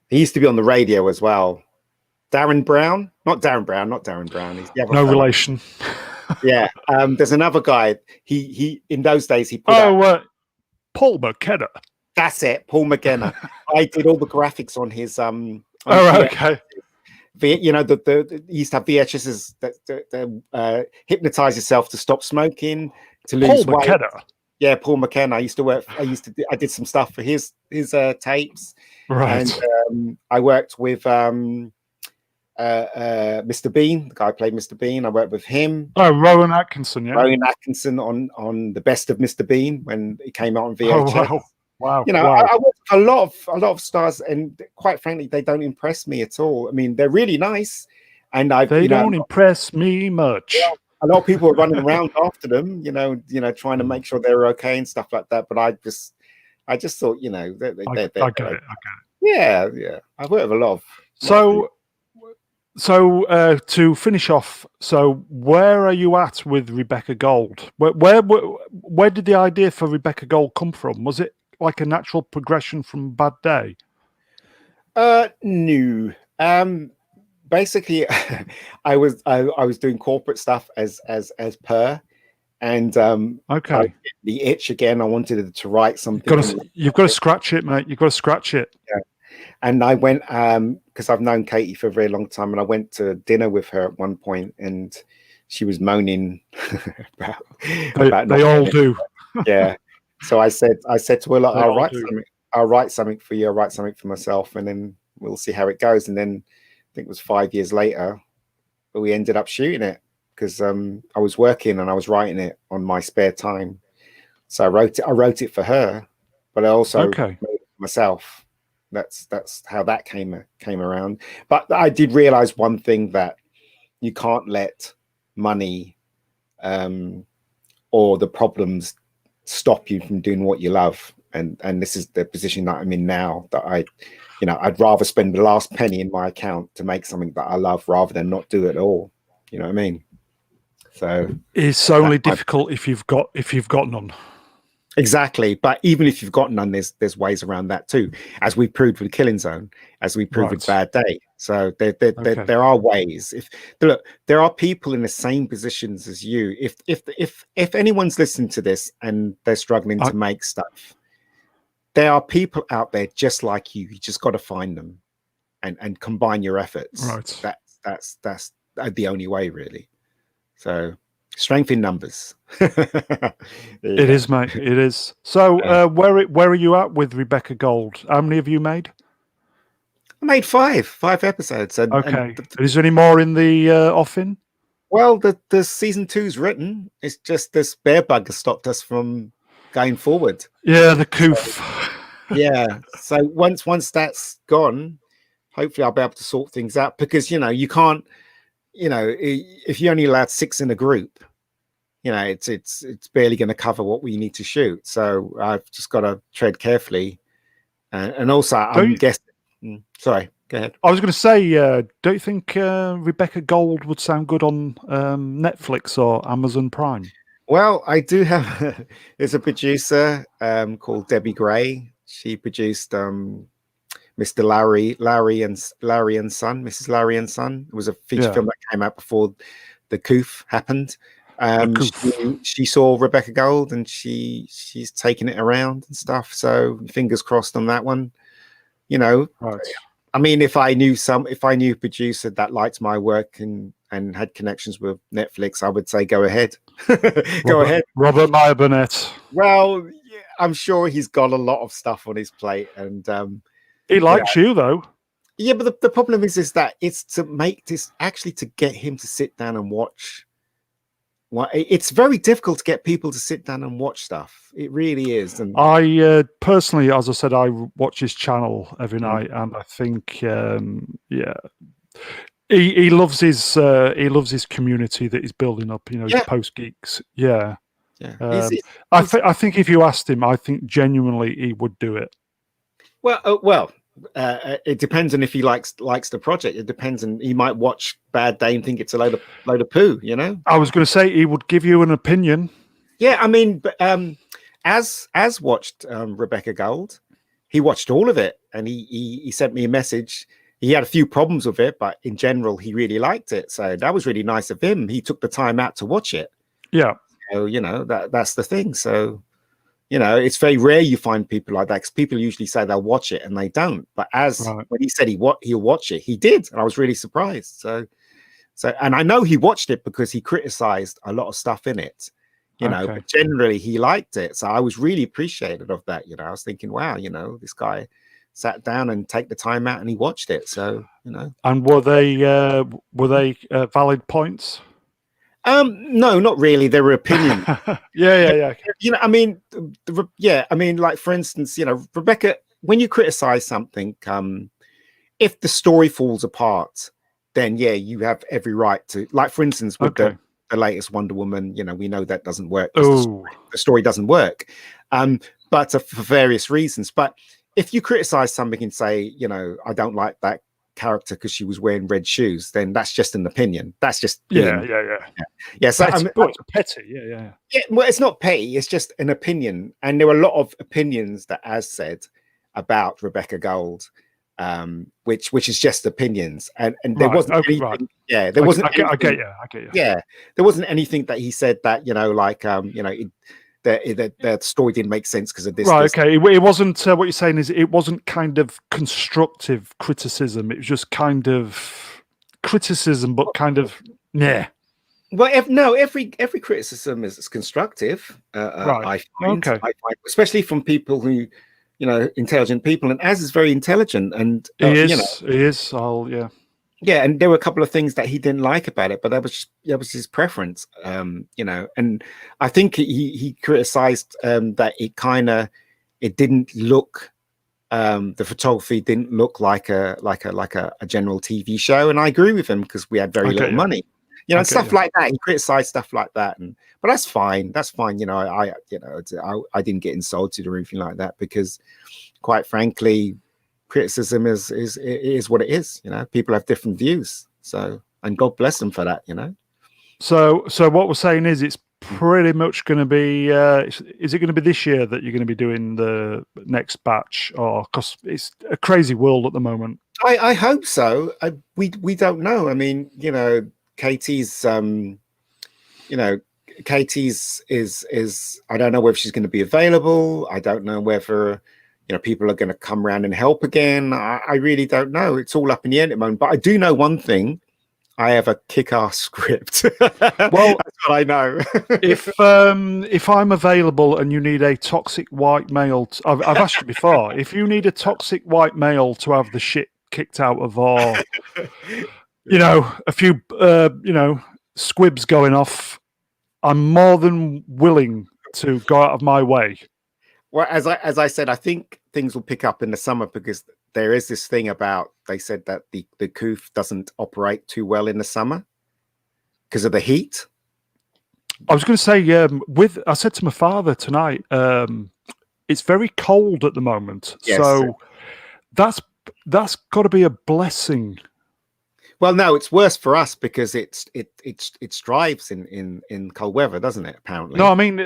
He used to be on the radio as well. Darren Brown? Not Darren Brown. He's the other no fellow. Relation. Yeah. There's another guy. He in those days he put out Paul McKenna. That's it, Paul McKenna. I did all the graphics on his okay. He used to have VHSs that hypnotize yourself to stop smoking, to lose weight. McKenna. Yeah, Paul McKenna. I did some stuff for his tapes. Right. And I worked with Mr. Bean, the guy who played Mr. Bean. I worked with him. Oh, Rowan Atkinson, yeah. Rowan Atkinson on the Best of Mr. Bean when it came out on VHS. Oh, wow. I worked with a lot of stars, and quite frankly, they don't impress me at all. I mean, they're really nice, and they don't impress me much. A lot of people are running around after them, trying to make sure they're okay and stuff like that. But I just thought, I get it. Yeah. I work with a lot of. So to finish off, where are you at with Rebecca Gold? Where did the idea for Rebecca Gold come from? Was it like a natural progression from Bad Day? No. Basically, I was doing corporate stuff as per, and okay, the itch again. I wanted to write something. You've got to scratch it, mate. You've got to scratch it. Yeah. And I went because I've known Katie for a very long time, and I went to dinner with her at one point, and she was moaning about they all do. Yeah. So I said to her, I'll write something for you. I'll write something for myself, and then we'll see how it goes. And then I think it was 5 years later, but we ended up shooting it because I was working and I was writing it on my spare time. So I wrote it for her, but I also made it for myself. That's how that came around. But I did realize one thing, that you can't let money or the problems stop you from doing what you love. And this is the position that I'm in now, that I'd rather spend the last penny in my account to make something that I love rather than not do it at all. You know what I mean? So it's only difficult if you've got none. Exactly. But even if you've got none, there's ways around that too, as we proved with Killing Zone, as we proved with Bad Day. So there are ways. There are people in the same positions as you. If anyone's listening to this and they're struggling to make stuff, there are people out there just like you. You just got to find them and combine your efforts. Right. That's the only way, really. So strength in numbers. It is, mate. It is. So where are you at with Rebecca Gold? How many have you made? I made five episodes. Is there any more in the offing? Well, the season 2's written. It's just this bear bug has stopped us from going forward. Yeah, the coof. So once that's gone, hopefully I'll be able to sort things out, because you can't, if you're only allowed 6 in a group, it's barely going to cover what we need to shoot. So I've just got to tread carefully, and also I'm guessing. Sorry, go ahead. I was going to say, don't you think Rebecca Gold would sound good on Netflix or Amazon Prime? Well, I do have. There's a producer called Debbie Gray. She produced Mr. Larry and Son, Mrs. Larry and Son. It was a feature film that came out before the coof happened. She saw Rebecca Gold and she's taking it around and stuff. So fingers crossed on that one. You know, right. I mean, if I knew a producer that liked my work and had connections with Netflix, I would say go ahead. Go ahead. Robert Meyer Burnett. Well, yeah, I'm sure he's got a lot of stuff on his plate, and he likes you though. Yeah, but the problem is that it's to make this actually to get him to sit down and watch. Well, it's very difficult to get people to sit down and watch stuff. It really is. And I personally, as I said, I watch his channel every night, and I think, he loves his community that he's building up. You know, his post geeks. Yeah. I think if you asked him, I think genuinely he would do it. Well, it depends on if he likes the project. It depends, and he might watch Bad Day and think it's a load of poo. You know, I was going to say he would give you an opinion. Yeah, I mean, but as watched Rebecca Gold, he watched all of it, and he sent me a message. He had a few problems with it, but in general, he really liked it. So that was really nice of him. He took the time out to watch it. Yeah. So you know that's the thing. So. You know, it's very rare you find people like that because people usually say they'll watch it and they don't. But when he said he'll watch it, he did, and I was really surprised. So, and I know he watched it because he criticized a lot of stuff in it. You know, but generally he liked it. So I was really appreciative of that. You know, I was thinking, wow, you know, this guy sat down and take the time out and he watched it. So you know, and were they valid points? No, not really. There were opinions. yeah. You know, I mean, like for instance, you know, Rebecca, when you criticize something, if the story falls apart, then yeah, you have every right to. Like for instance, with the latest Wonder Woman, you know, we know that doesn't work. The story doesn't work, but for various reasons. But if you criticize something and say, you know, I don't like that character because she was wearing red shoes, then that's just an opinion. That's just yeah. So it's petty. Yeah. Well, it's not petty. It's just an opinion, and there were a lot of opinions that Az said about Rebecca Gold, which is just opinions, and there wasn't anything. Right. Yeah, there wasn't. I get you. Yeah, there wasn't anything that he said that you know, like you know. The story didn't make sense because of this. Right, okay. It wasn't, what you're saying is it wasn't kind of constructive criticism. It was just kind of criticism, but kind of, yeah. Well, every criticism is constructive. Right. I find, especially from people who, you know, intelligent people, and Az is very intelligent, and he is. Yeah, and there were a couple of things that he didn't like about it, but that was his preference, you know. And I think he criticized that it didn't look, the photography didn't look like a general TV show, and I agree with him because we had very little money, you know, and stuff like that. He criticized stuff like that, but that's fine. That's fine, you know. I didn't get insulted or anything like that because, quite frankly, criticism is what it is. You know, people have different views. So, and God bless them for that. You know. So what we're saying is, it's pretty much going to be. Is it going to be this year that you're going to be doing the next batch, or because it's a crazy world at the moment? I hope so. We don't know. I mean, you know, Katie's. Katie's is. I don't know whether she's going to be available. I don't know whether. You know, people are going to come around and help again. I really don't know. It's all up in the air at the moment. But I do know one thing. I have a kick-ass script. Well, that's what I know. if I'm available and you need a toxic white male, I've asked you before. If you need a toxic white male to have the shit kicked out of, or you know, a few squibs going off, I'm more than willing to go out of my way. Well, as I said, I think things will pick up in the summer because there is this thing about, they said that the coof doesn't operate too well in the summer because of the heat. I was going to say, I said to my father tonight, it's very cold at the moment. Yes. So that's got to be a blessing. Well, no, it's worse for us because it strives in cold weather, doesn't it? Apparently. No, I mean,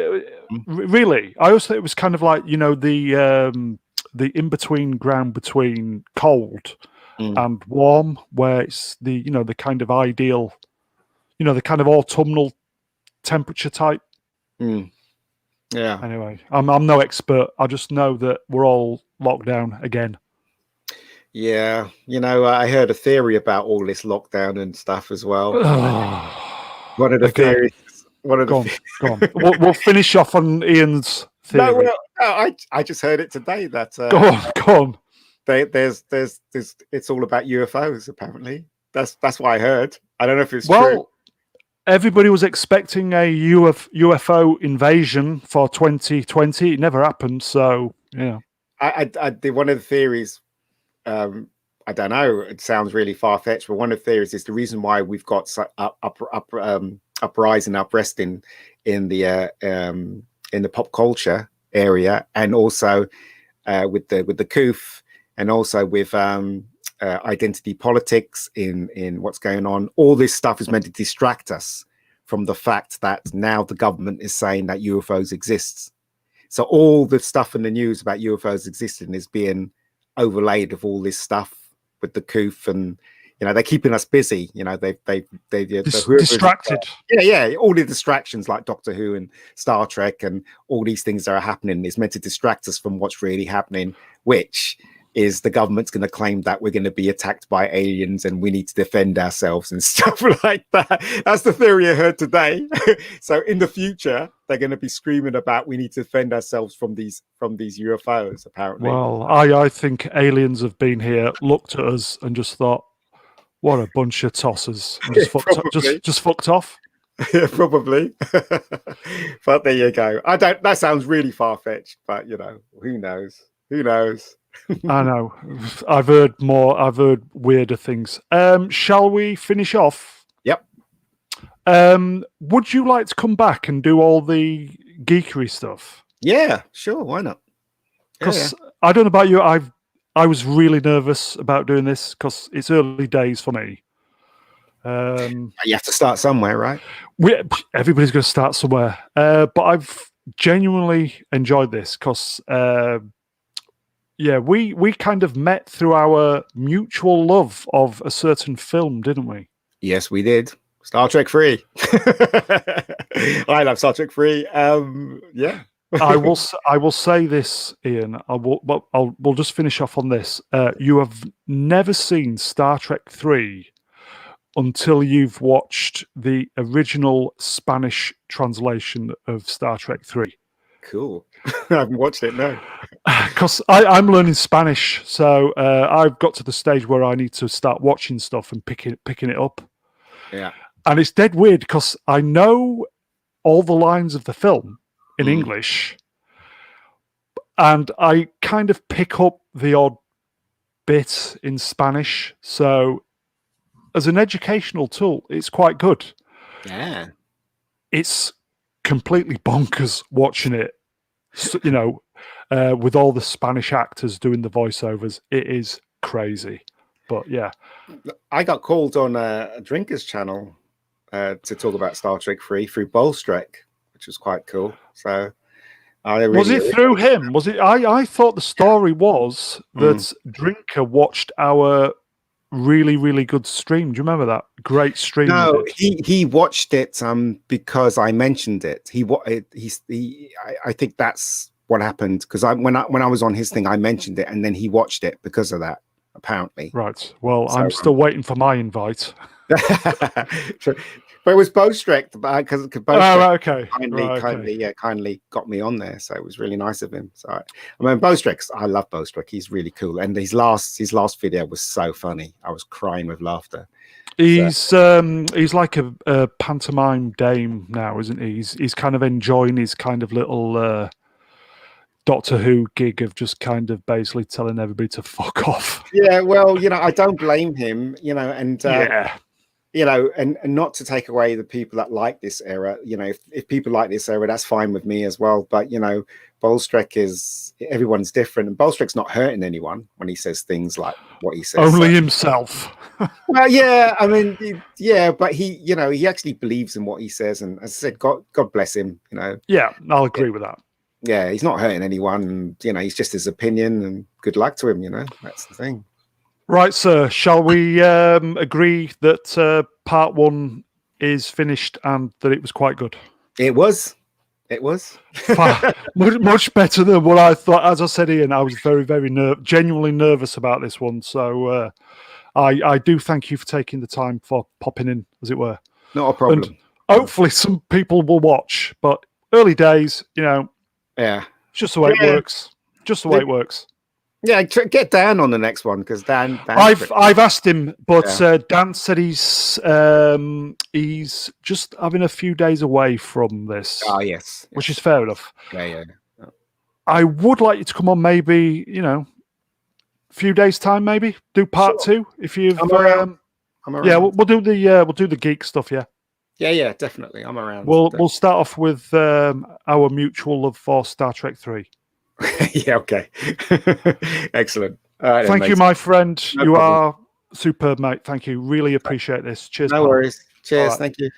really, I always thought it was kind of like, you know, the in between ground between cold and warm, where it's the kind of ideal, you know, the kind of autumnal temperature type. Yeah. Anyway, I'm no expert. I just know that we're all locked down again. Yeah, I heard a theory about all this lockdown and stuff as well. One of the theories. Go on. We'll finish off on Ian's theory. I just heard it today that go on. There's it's all about UFOs. Apparently, that's what I heard. I don't know if it's true. Everybody was expecting a UFO invasion for 2020. It never happened. So yeah, I did one of the theories. I don't know. It sounds really far fetched, but one of the theories is the reason why we've got uprising, upresting in the pop culture area, and also with the COOF, and also with identity politics in what's going on. All this stuff is meant to distract us from the fact that now the government is saying that UFOs exist. So all the stuff in the news about UFOs existing is being overlaid with all this stuff with the COOF, and they're keeping us busy. They distracted. All the distractions like Doctor Who and Star Trek and all these things that are happening is meant to distract us from what's really happening, which is the government's going to claim that we're going to be attacked by aliens and we need to defend ourselves and stuff like that. That's the theory I heard today. So in the future, they're going to be screaming about we need to defend ourselves from these UFOs, apparently. Well, I think aliens have been here, looked at us and just thought, what a bunch of tossers. And just fucked off. Yeah, probably. But there you go. That sounds really far-fetched, but who knows? I know. I've heard weirder things. Shall we finish off? Yep. Would you like to come back and do all the geekery stuff? Yeah, sure. Why not? Because I don't know about you. I was really nervous about doing this because it's early days for me. You have to start somewhere, right? Everybody's going to start somewhere. But I've genuinely enjoyed this because we kind of met through our mutual love of a certain film, didn't we? Yes, we did. Star Trek 3. I love Star Trek 3. Yeah. I will say this, Ian. We'll just finish off on this. You have never seen Star Trek 3 until you've watched the original Spanish translation of Star Trek 3. Cool. I haven't watched it, no. Because I'm learning Spanish, so I've got to the stage where I need to start watching stuff and picking it up. Yeah. And it's dead weird because I know all the lines of the film in English, and I kind of pick up the odd bit in Spanish. So as an educational tool, it's quite good. Yeah. It's completely bonkers watching it, with all the Spanish actors doing the voiceovers. It is crazy. But yeah. I got called on a Drinkers channel to talk about Star Trek 3 through Bolstrek, which was quite cool. So was it through him? Was it? I thought the story was that Drinker watched our really, really good stream. Do you remember that great stream? No, he watched it because I mentioned it. I think that's what happened, because when I was on his thing, I mentioned it, and then he watched it because of that, apparently. Right. Well, so, I'm still waiting for my invite. But it was Bolstrek, because Bolstrek kindly got me on there, so it was really nice of him. So Bolstrek, I love Bolstrek. He's really cool, and his last video was so funny. I was crying with laughter. He's like a pantomime dame now, isn't he? He's kind of enjoying his kind of little Doctor Who gig of just kind of basically telling everybody to fuck off. Yeah, well, I don't blame him, and and not to take away the people that like this era. If people like this era, that's fine with me as well. But Bolstrek everyone's different, and Bolstrek's not hurting anyone when he says things like what he says. Only himself. Well, yeah, I mean, yeah, but he actually believes in what he says, and as I said, God bless him. Yeah, I'll agree with that. Yeah, he's not hurting anyone, and he's just his opinion, and good luck to him. That's the thing. Right, sir. Shall we agree that part 1 is finished and that it was quite good? It was. much better than what I thought. As I said, Ian, I was very, very genuinely nervous about this one. So I do thank you for taking the time for popping in, as it were. Not a problem. And hopefully some people will watch, but early days, yeah, it's just the way it works. Just the way it works. Yeah, get Dan on the next one, because Dan. I've asked him, but Dan said he's just having a few days away from this. Ah, yes, which is fair enough. Yeah. I would like you to come on, maybe a few days time, maybe do part 2 if you've. I'm around. Yeah, we'll do the geek stuff. Yeah, definitely. I'm around. We'll start off with our mutual love for Star Trek 3. Yeah, okay. Excellent. All right, thank you, my friend. No you problem. are superb, mate. Thank you. Really appreciate this. Cheers. No worries. Cheers. Right. Thank you.